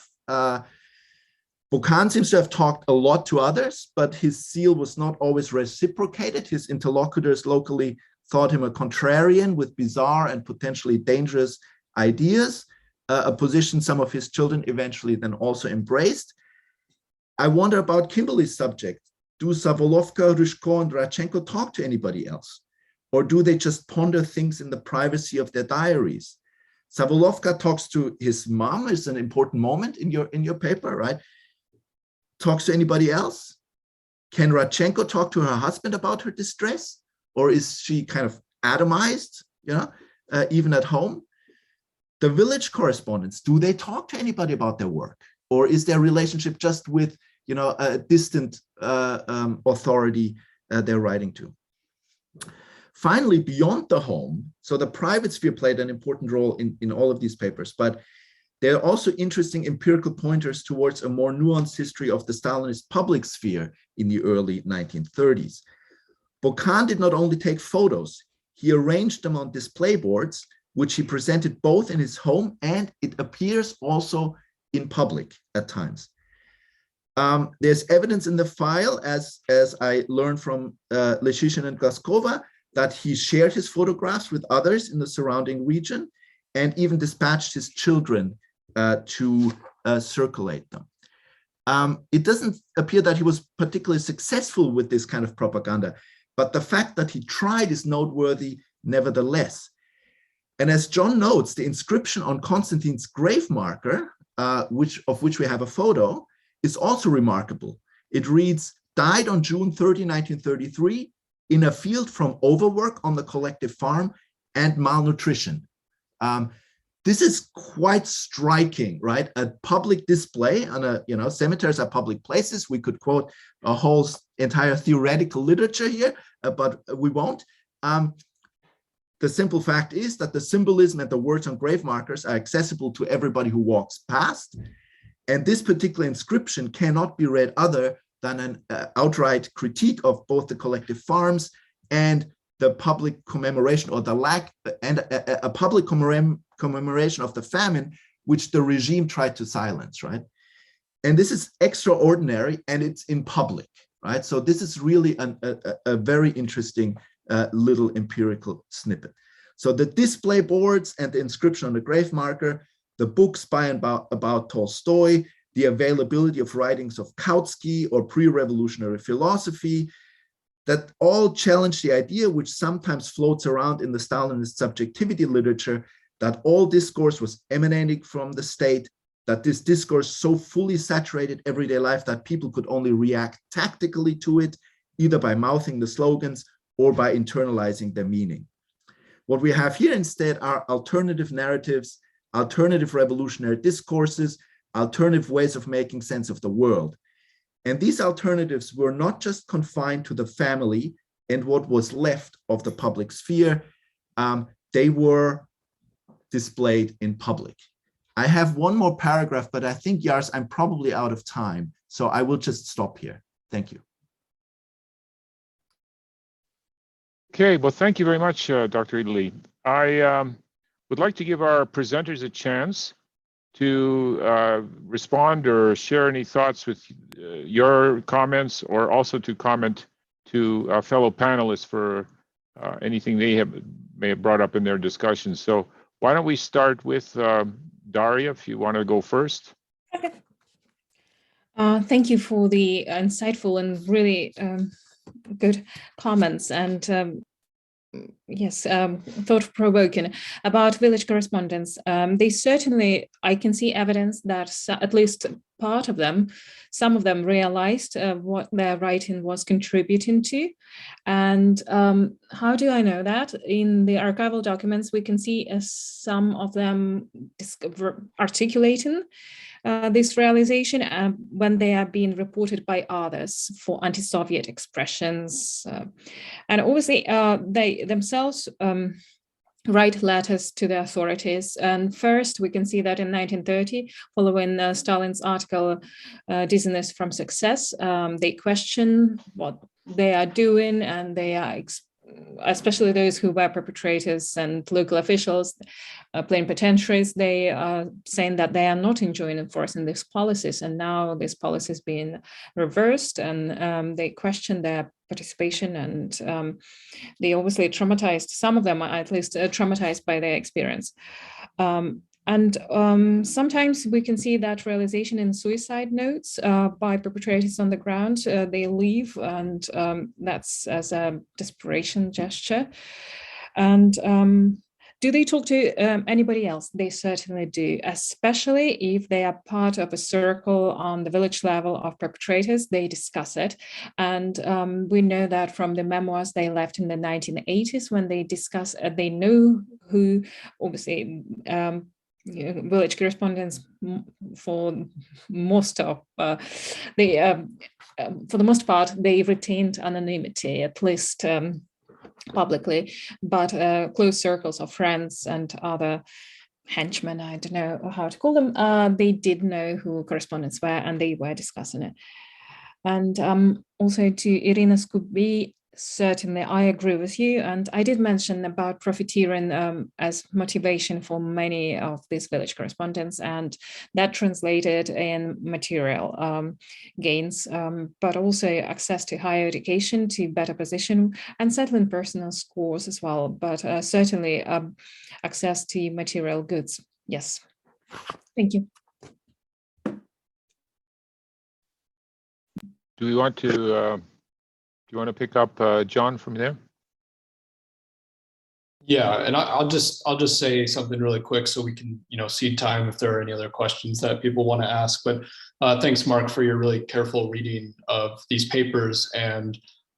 S6: Bokan seems to have talked a lot to others, but his zeal was not always reciprocated. His interlocutors locally thought him a contrarian with bizarre and potentially dangerous ideas, a position some of his children eventually then also embraced. I wonder about Kimberly's subject. Do Savolovka, Ryzhko, and Radchenko talk to anybody else? Or do they just ponder things in the privacy of their diaries? Savolovka talks to his mom, is an important moment in your paper, right? Talks to anybody else? Can Radchenko talk to her husband about her distress? Or is she kind of atomized, even at home? The village correspondents, do they talk to anybody about their work? Or is their relationship just with, a distant authority they're writing to? Finally, beyond the home, so the private sphere played an important role in all of these papers, but there are also interesting empirical pointers towards a more nuanced history of the Stalinist public sphere in the early 1930s. Bokan did not only take photos, he arranged them on display boards, which he presented both in his home and it appears also in public at times. There's evidence in the file, as I learned from Leshishin and Glaskova, that he shared his photographs with others in the surrounding region and even dispatched his children to circulate them. It doesn't appear that he was particularly successful with this kind of propaganda, but the fact that he tried is noteworthy nevertheless. And as John notes, the inscription on Constantine's grave marker, of which we have a photo, is also remarkable. It reads, died on June 30, 1933, in a field from overwork on the collective farm and malnutrition. This is quite striking, right? A public display on a, cemeteries are public places. We could quote a whole entire theoretical literature here, but we won't. The simple fact is that the symbolism and the words on grave markers are accessible to everybody who walks past. And this particular inscription cannot be read other than an outright critique of both the collective farms and the public commemoration, or the lack, and a public commemoration of the famine, which the regime tried to silence, right? And this is extraordinary, and it's in public, right? So this is really a very interesting little empirical snippet. So the display boards and the inscription on the grave marker, the books by and about Tolstoy, the availability of writings of Kautsky or pre-revolutionary philosophy, that all challenge the idea, which sometimes floats around in the Stalinist subjectivity literature, that all discourse was emanating from the state, that this discourse so fully saturated everyday life that people could only react tactically to it, either by mouthing the slogans or by internalizing their meaning. What we have here instead are alternative narratives, alternative revolutionary discourses, alternative ways of making sense of the world. And these alternatives were not just confined to the family and what was left of the public sphere, they were displayed in public. I have one more paragraph, but I think, Jars, I'm probably out of time, so I will just stop here. Thank you.
S1: Okay, well, thank you very much, Dr. Edele. I would like to give our presenters a chance to respond or share any thoughts with your comments, or also to comment to our fellow panelists for anything they may have brought up in their discussions. So why don't we start with Daria, if you want to go first.
S2: Okay. Thank you for the insightful and really good comments, and yes, thought-provoking about village correspondents. They certainly, I can see evidence that at least part of them, some of them realized what their writing was contributing to. And how do I know that? In the archival documents, we can see some of them articulating this realization when they are being reported by others for anti-Soviet expressions. And obviously, they themselves write letters to the authorities. And first, we can see that in 1930, following Stalin's article, Dizziness from Success, they question what they are doing, and they are especially those who were perpetrators and local officials, plenipotentiaries, they are saying that they are not enjoying enforcing these policies. And now this policy is being reversed, and they question their participation, and they obviously traumatized, some of them are at least traumatized by their experience. And sometimes we can see that realization in suicide notes by perpetrators on the ground. They leave, and that's as a desperation gesture. And do they talk to anybody else? They certainly do, especially if they are part of a circle on the village level of perpetrators. They discuss it. And we know that from the memoirs they left in the 1980s, when they discuss, they know who, obviously, village correspondents for most of for the most part, they retained anonymity, at least publicly, but close circles of friends and other henchmen, I don't know how to call them, they did know who correspondents were, and they were discussing it. And also to Irina Skubi, certainly, I agree with you. And I did mention about profiteering as motivation for many of these village correspondents, and that translated in material gains, but also access to higher education, to better position, and settling personal scores as well. But certainly access to material goods. Yes. Thank you.
S1: Do you want to pick up John from there?
S4: Yeah, and I'll just say something really quick so we can cede time if there are any other questions that people want to ask. But thanks, Mark, for your really careful reading of these papers, and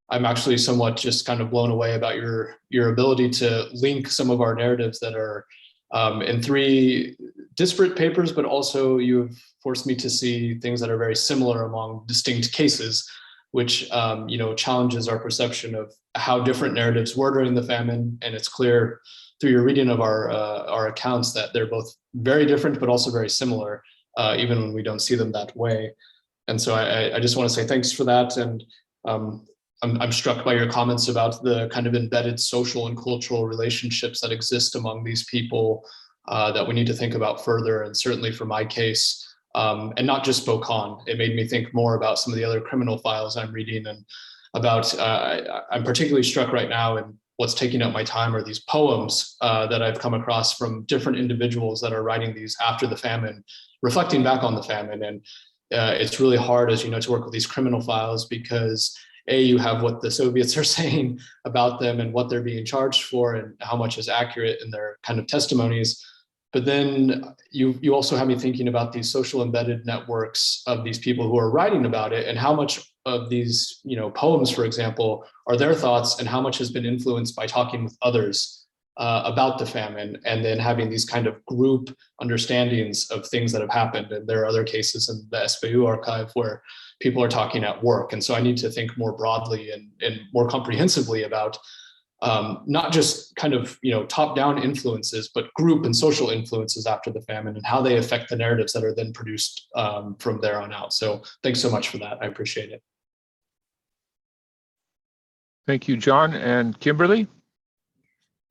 S4: I'm actually somewhat just kind of blown away about your ability to link some of our narratives that are in 3 disparate papers, but also you've forced me to see things that are very similar among distinct cases, which challenges our perception of how different narratives were during the famine. And it's clear through your reading of our accounts that they're both very different, but also very similar, even when we don't see them that way. And so I just want to say thanks for that. And I'm struck by your comments about the kind of embedded social and cultural relationships that exist among these people that we need to think about further. And certainly for my case, and not just Bokan, it made me think more about some of the other criminal files I'm reading, and about, I'm particularly struck right now, and what's taking up my time are these poems that I've come across from different individuals that are writing these after the famine, reflecting back on the famine. And it's really hard, as you know, to work with these criminal files because you have what the Soviets are saying about them and what they're being charged for and how much is accurate in their kind of testimonies. But then you also have me thinking about these social embedded networks of these people who are writing about it, and how much of these poems, for example, are their thoughts and how much has been influenced by talking with others about the famine, and then having these kind of group understandings of things that have happened. And there are other cases in the SBU archive where people are talking at work. And so I need to think more broadly and more comprehensively about not just kind of top-down influences, but group and social influences after the famine and how they affect the narratives that are then produced from there on out. So thanks so much for that. I appreciate it.
S1: Thank you, John. And Kimberly?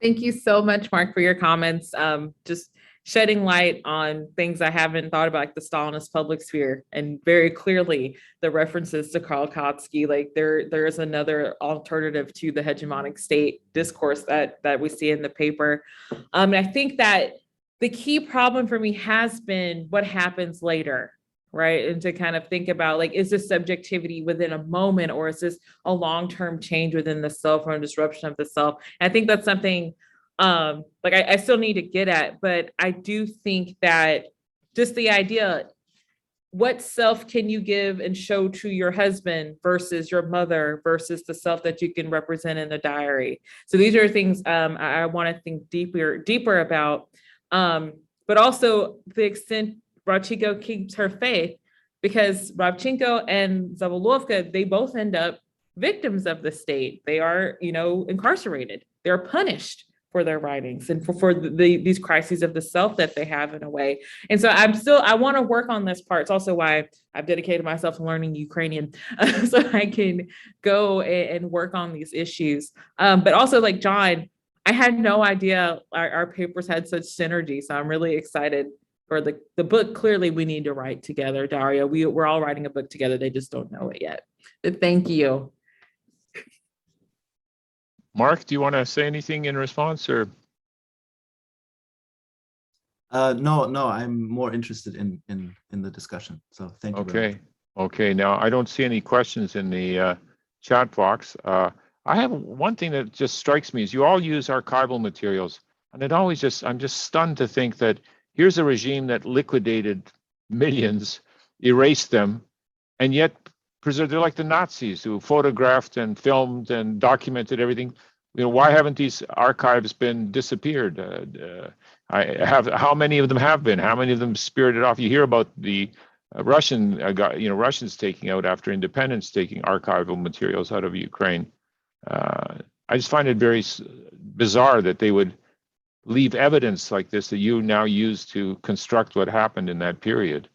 S5: Thank you so much, Mark, for your comments. Just shedding light on things I haven't thought about, like the Stalinist public sphere, and very clearly the references to Karl Kautsky. Like there is another alternative to the hegemonic state discourse that we see in the paper. And I think that the key problem for me has been what happens later, right? And to kind of think about, like, is this subjectivity within a moment, or is this a long-term change within the self or a disruption of the self? And I think that's something I still need to get at, but I do think that just the idea, what self can you give and show to your husband versus your mother versus the self that you can represent in the diary? So these are things I want to think deeper about, but also the extent Rabchenko keeps her faith, because Rabchenko and Zabalovka, they both end up victims of the state. They are, incarcerated. They're punished for their writings and for these crises of the self that they have, in a way. And so I want to work on this part. It's also why I've dedicated myself to learning Ukrainian so I can go and work on these issues. But also, like John, I had no idea our papers had such synergy. So I'm really excited for the book. Clearly we need to write together, Daria. We're all writing a book together. They just don't know it yet. But thank you.
S1: Mark, do you want to say anything in response, or?
S6: No, I'm more interested in the discussion. So thank you.
S1: Okay. Okay. Now I don't see any questions in the chat box. I have one thing that just strikes me is you all use archival materials, and I'm just stunned to think that here's a regime that liquidated millions, erased them, and yet preserved. They're like the Nazis who photographed and filmed and documented everything. Why haven't these archives been disappeared? How many of them have been? How many of them spirited off? You hear about the Russians taking out after independence, taking archival materials out of Ukraine. I just find it very bizarre that they would leave evidence like this that you now use to construct what happened in that period.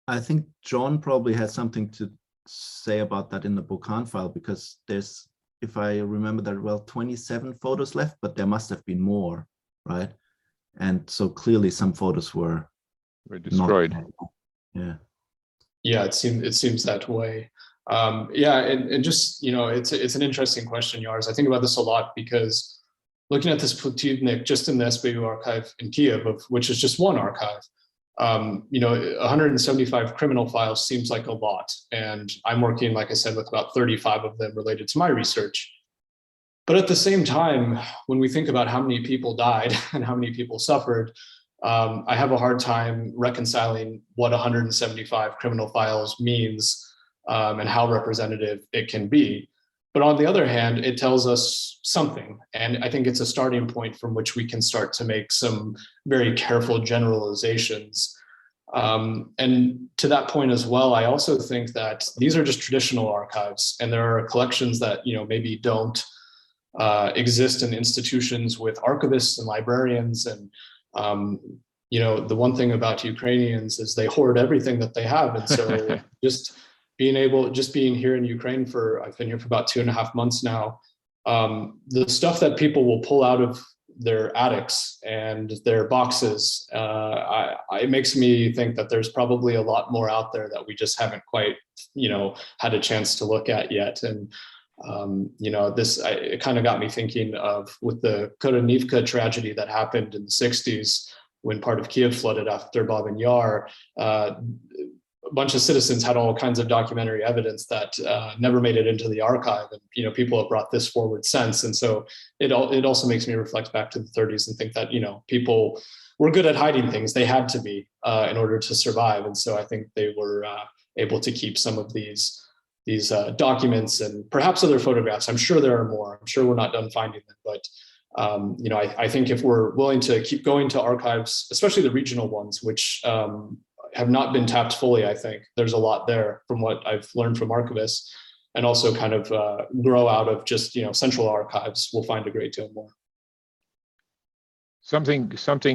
S6: I think John probably has something to say about that in the Bokan file, because there's, if I remember that well, 27 photos left, but there must have been more, right? And so clearly some photos were
S1: destroyed.
S4: Yeah, it seems that way. And just, it's an interesting question, Yars. I think about this a lot because looking at this Putivnik just in the SBU archive in Kiev, which is just one archive, You know, 175 criminal files seems like a lot. And I'm working, like I said, with about 35 of them related to my research. But at the same time, when we think about how many people died and how many people suffered, I have a hard time reconciling what 175 criminal files means and how representative it can be. But on the other hand, it tells us something. And I think it's a starting point from which we can start to make some very careful generalizations. And to that point as well, I also think that these are just traditional archives, and there are collections that, you know, maybe don't exist in institutions with archivists and librarians. And, you know, the one thing about Ukrainians is they hoard everything that they have. And so just being here in Ukraine I've been here for about 2.5 months now, the stuff that people will pull out of their attics and their boxes, it makes me think that there's probably a lot more out there that we just haven't quite, you know, had a chance to look at yet. And you know, it kind of got me thinking of with the Koronivka tragedy that happened in the 60s when part of Kiev flooded after Babin Yar. A bunch of citizens had all kinds of documentary evidence that never made it into the archive, and you know, people have brought this forward since. And so it also makes me reflect back to the 30s and think that, you know, people were good at hiding things. They had to be in order to survive. And so I think they were able to keep some of these documents and perhaps other photographs. I'm sure there are more. I'm sure we're not done finding them, but you know, I think if we're willing to keep going to archives, especially the regional ones, which have not been tapped fully, I think there's a lot there from what I've learned from archivists, and also kind of grow out of just, you know, central archives, we'll find a great deal more.
S1: Something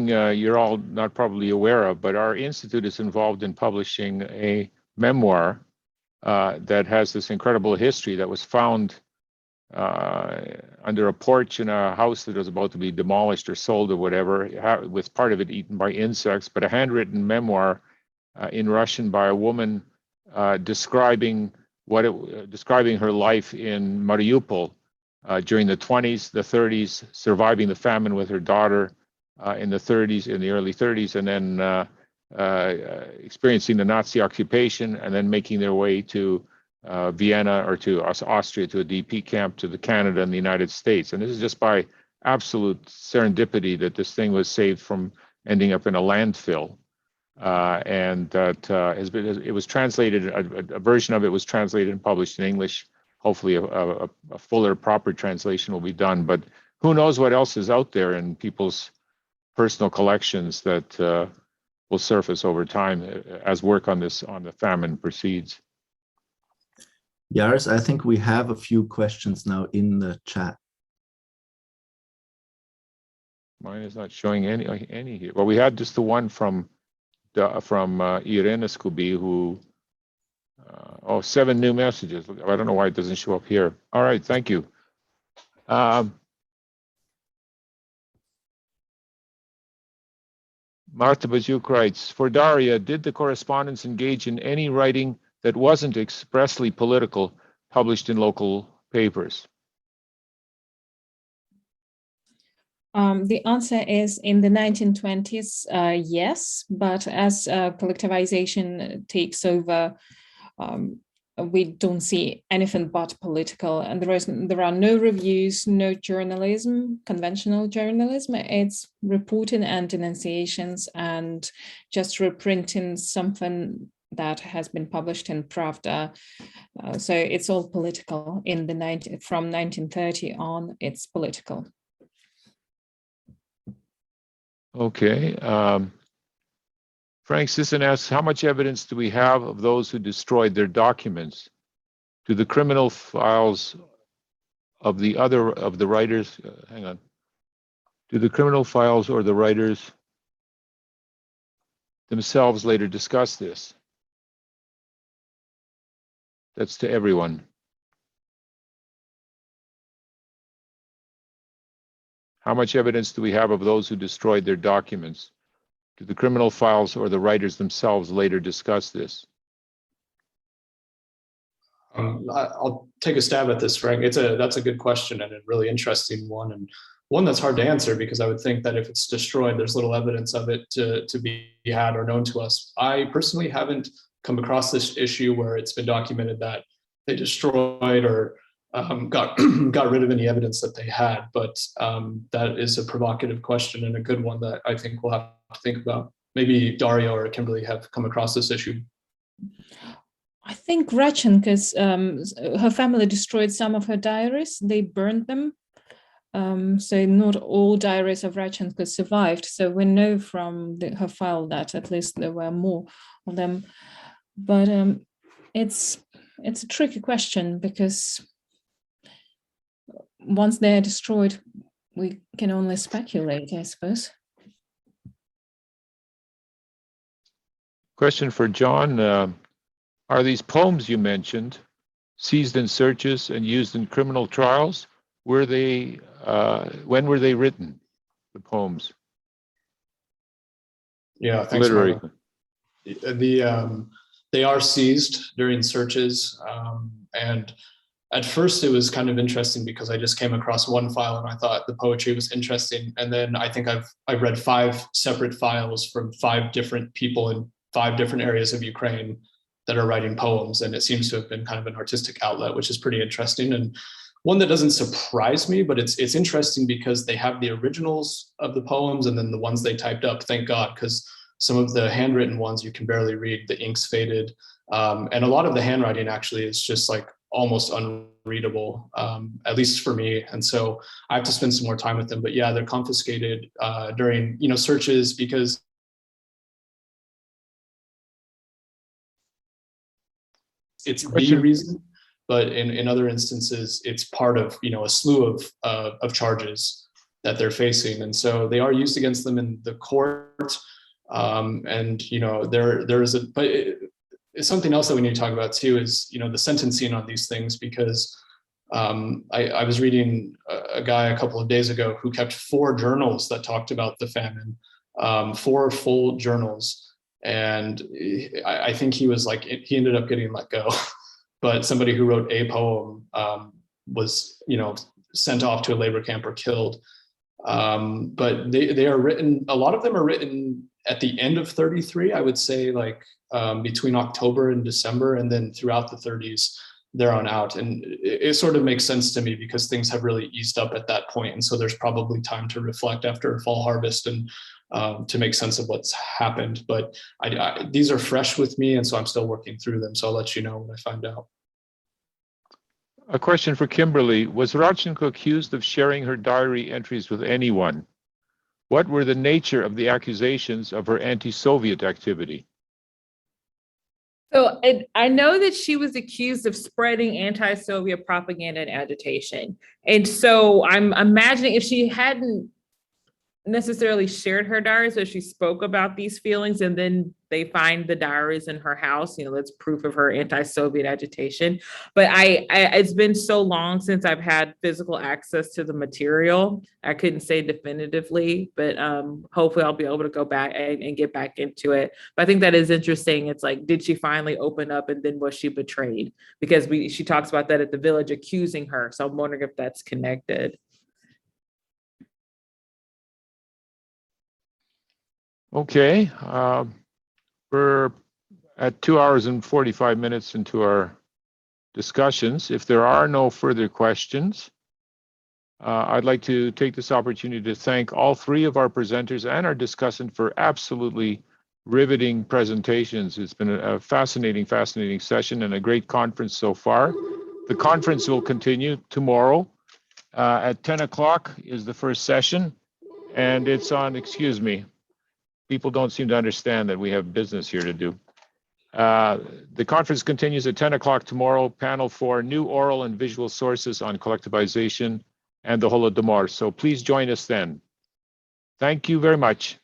S1: you're all not probably aware of, but our institute is involved in publishing a memoir that has this incredible history that was found under a porch in a house that was about to be demolished or sold or whatever, with part of it eaten by insects, but a handwritten memoir in Russian by a woman describing her life in Mariupol during the 20s, the 30s, surviving the famine with her daughter in the early 30s, and then experiencing the Nazi occupation, and then making their way to Vienna or to Austria, to a DP camp, to Canada and the United States. And this is just by absolute serendipity that this thing was saved from ending up in a landfill. And that it was translated, a version of it was translated and published in English. Hopefully a fuller, proper translation will be done. But who knows what else is out there in people's personal collections that will surface over time as work on the famine proceeds.
S6: Yaris, I think we have a few questions now in the chat.
S1: Mine is not showing any here. Well, we had just the one from Irena Scooby, who 7 new messages. I don't know why it doesn't show up here. All right, thank you. Marta Bajuk writes, for Daria, did the correspondents engage in any writing that wasn't expressly political, published in local papers?
S2: The answer is in the 1920s, yes, but as collectivization takes over, we don't see anything but political, and there are no reviews, no journalism, conventional journalism. It's reporting and denunciations and just reprinting something that has been published in Pravda. So it's all political from 1930 on, it's political.
S1: Okay. Frank Sisson asks, how much evidence do we have of those who destroyed their documents? Do the criminal files of the writers, do the criminal files or the writers themselves later discuss this? That's to everyone. How much evidence do we have of those who destroyed their documents? Do the criminal files or the writers themselves later discuss this?
S4: I'll take a stab at this, Frank. That's a good question and a really interesting one. And one that's hard to answer because I would think that if it's destroyed, there's little evidence of it to be had or known to us. I personally haven't come across this issue where it's been documented that they destroyed or got rid of any evidence that they had, but that is a provocative question and a good one that I think we'll have to think about. Maybe Daria or Kimberly have come across this issue.
S2: I think Gretchen, because her family destroyed some of her diaries. They burned them. So not all diaries of Gretchen survived. So we know from her file that at least there were more of them. But it's a tricky question because once they're destroyed, we can only speculate, I suppose.
S1: Question for John. Are these poems you mentioned seized in searches and used in criminal trials? Were they, when were they written, the poems?
S4: Yeah, thanks,
S1: Literary.
S4: They are seized during searches. And at first it was kind of interesting because I just came across one file and I thought the poetry was interesting. And then I think I've read 5 separate files from 5 different people in 5 different areas of Ukraine that are writing poems. And it seems to have been kind of an artistic outlet, which is pretty interesting. And one that doesn't surprise me, but it's interesting because they have the originals of the poems and then the ones they typed up, thank God, because some of the handwritten ones you can barely read, the ink's faded. And a lot of the handwriting actually is just like almost unreadable, at least for me. And so I have to spend some more time with them. But yeah, they're confiscated during searches because it's the reason. But in other instances, it's part of a slew of charges that they're facing, and so they are used against them in the court. And there is but it's something else that we need to talk about too is the sentencing on these things, because I was reading a guy a couple of days ago who kept 4 journals that talked about the famine, 4 full journals, and I think he ended up getting let go. But somebody who wrote a poem was, sent off to a labor camp or killed. But they are written, a lot of them are written at the end of 33, I would say between October and December, and then throughout the 30s, they're on out. And it sort of makes sense to me because things have really eased up at that point. And so there's probably time to reflect after fall harvest and to make sense of what's happened. But these are fresh with me, and so I'm still working through them. So I'll let you know when I find out.
S1: A question for Kimberly. Was Radchenko accused of sharing her diary entries with anyone? What were the nature of the accusations of her anti-Soviet activity?
S5: So I know that she was accused of spreading anti-Soviet propaganda and agitation. And so I'm imagining if she hadn't necessarily shared her diaries, so she spoke about these feelings and then they find the diaries in her house, that's proof of her anti-Soviet agitation. But it's been so long since I've had physical access to the material, I couldn't say definitively, but hopefully I'll be able to go back and get back into it. But I think that is interesting. It's like, did she finally open up and then was she betrayed? Because she talks about that at the village accusing her. So I'm wondering if that's connected.
S1: Okay, we're at 2 hours and 45 minutes into our discussions. If there are no further questions, I'd like to take this opportunity to thank all 3 of our presenters and our discussant for absolutely riveting presentations. It's been a fascinating session and a great conference so far. The conference will continue tomorrow at 10 o'clock is the first session, and it's on, excuse me, people don't seem to understand that we have business here to do. The conference continues at 10 o'clock tomorrow, panel 4, New Oral and Visual Sources on Collectivization and the Holodomor. So please join us then. Thank you very much.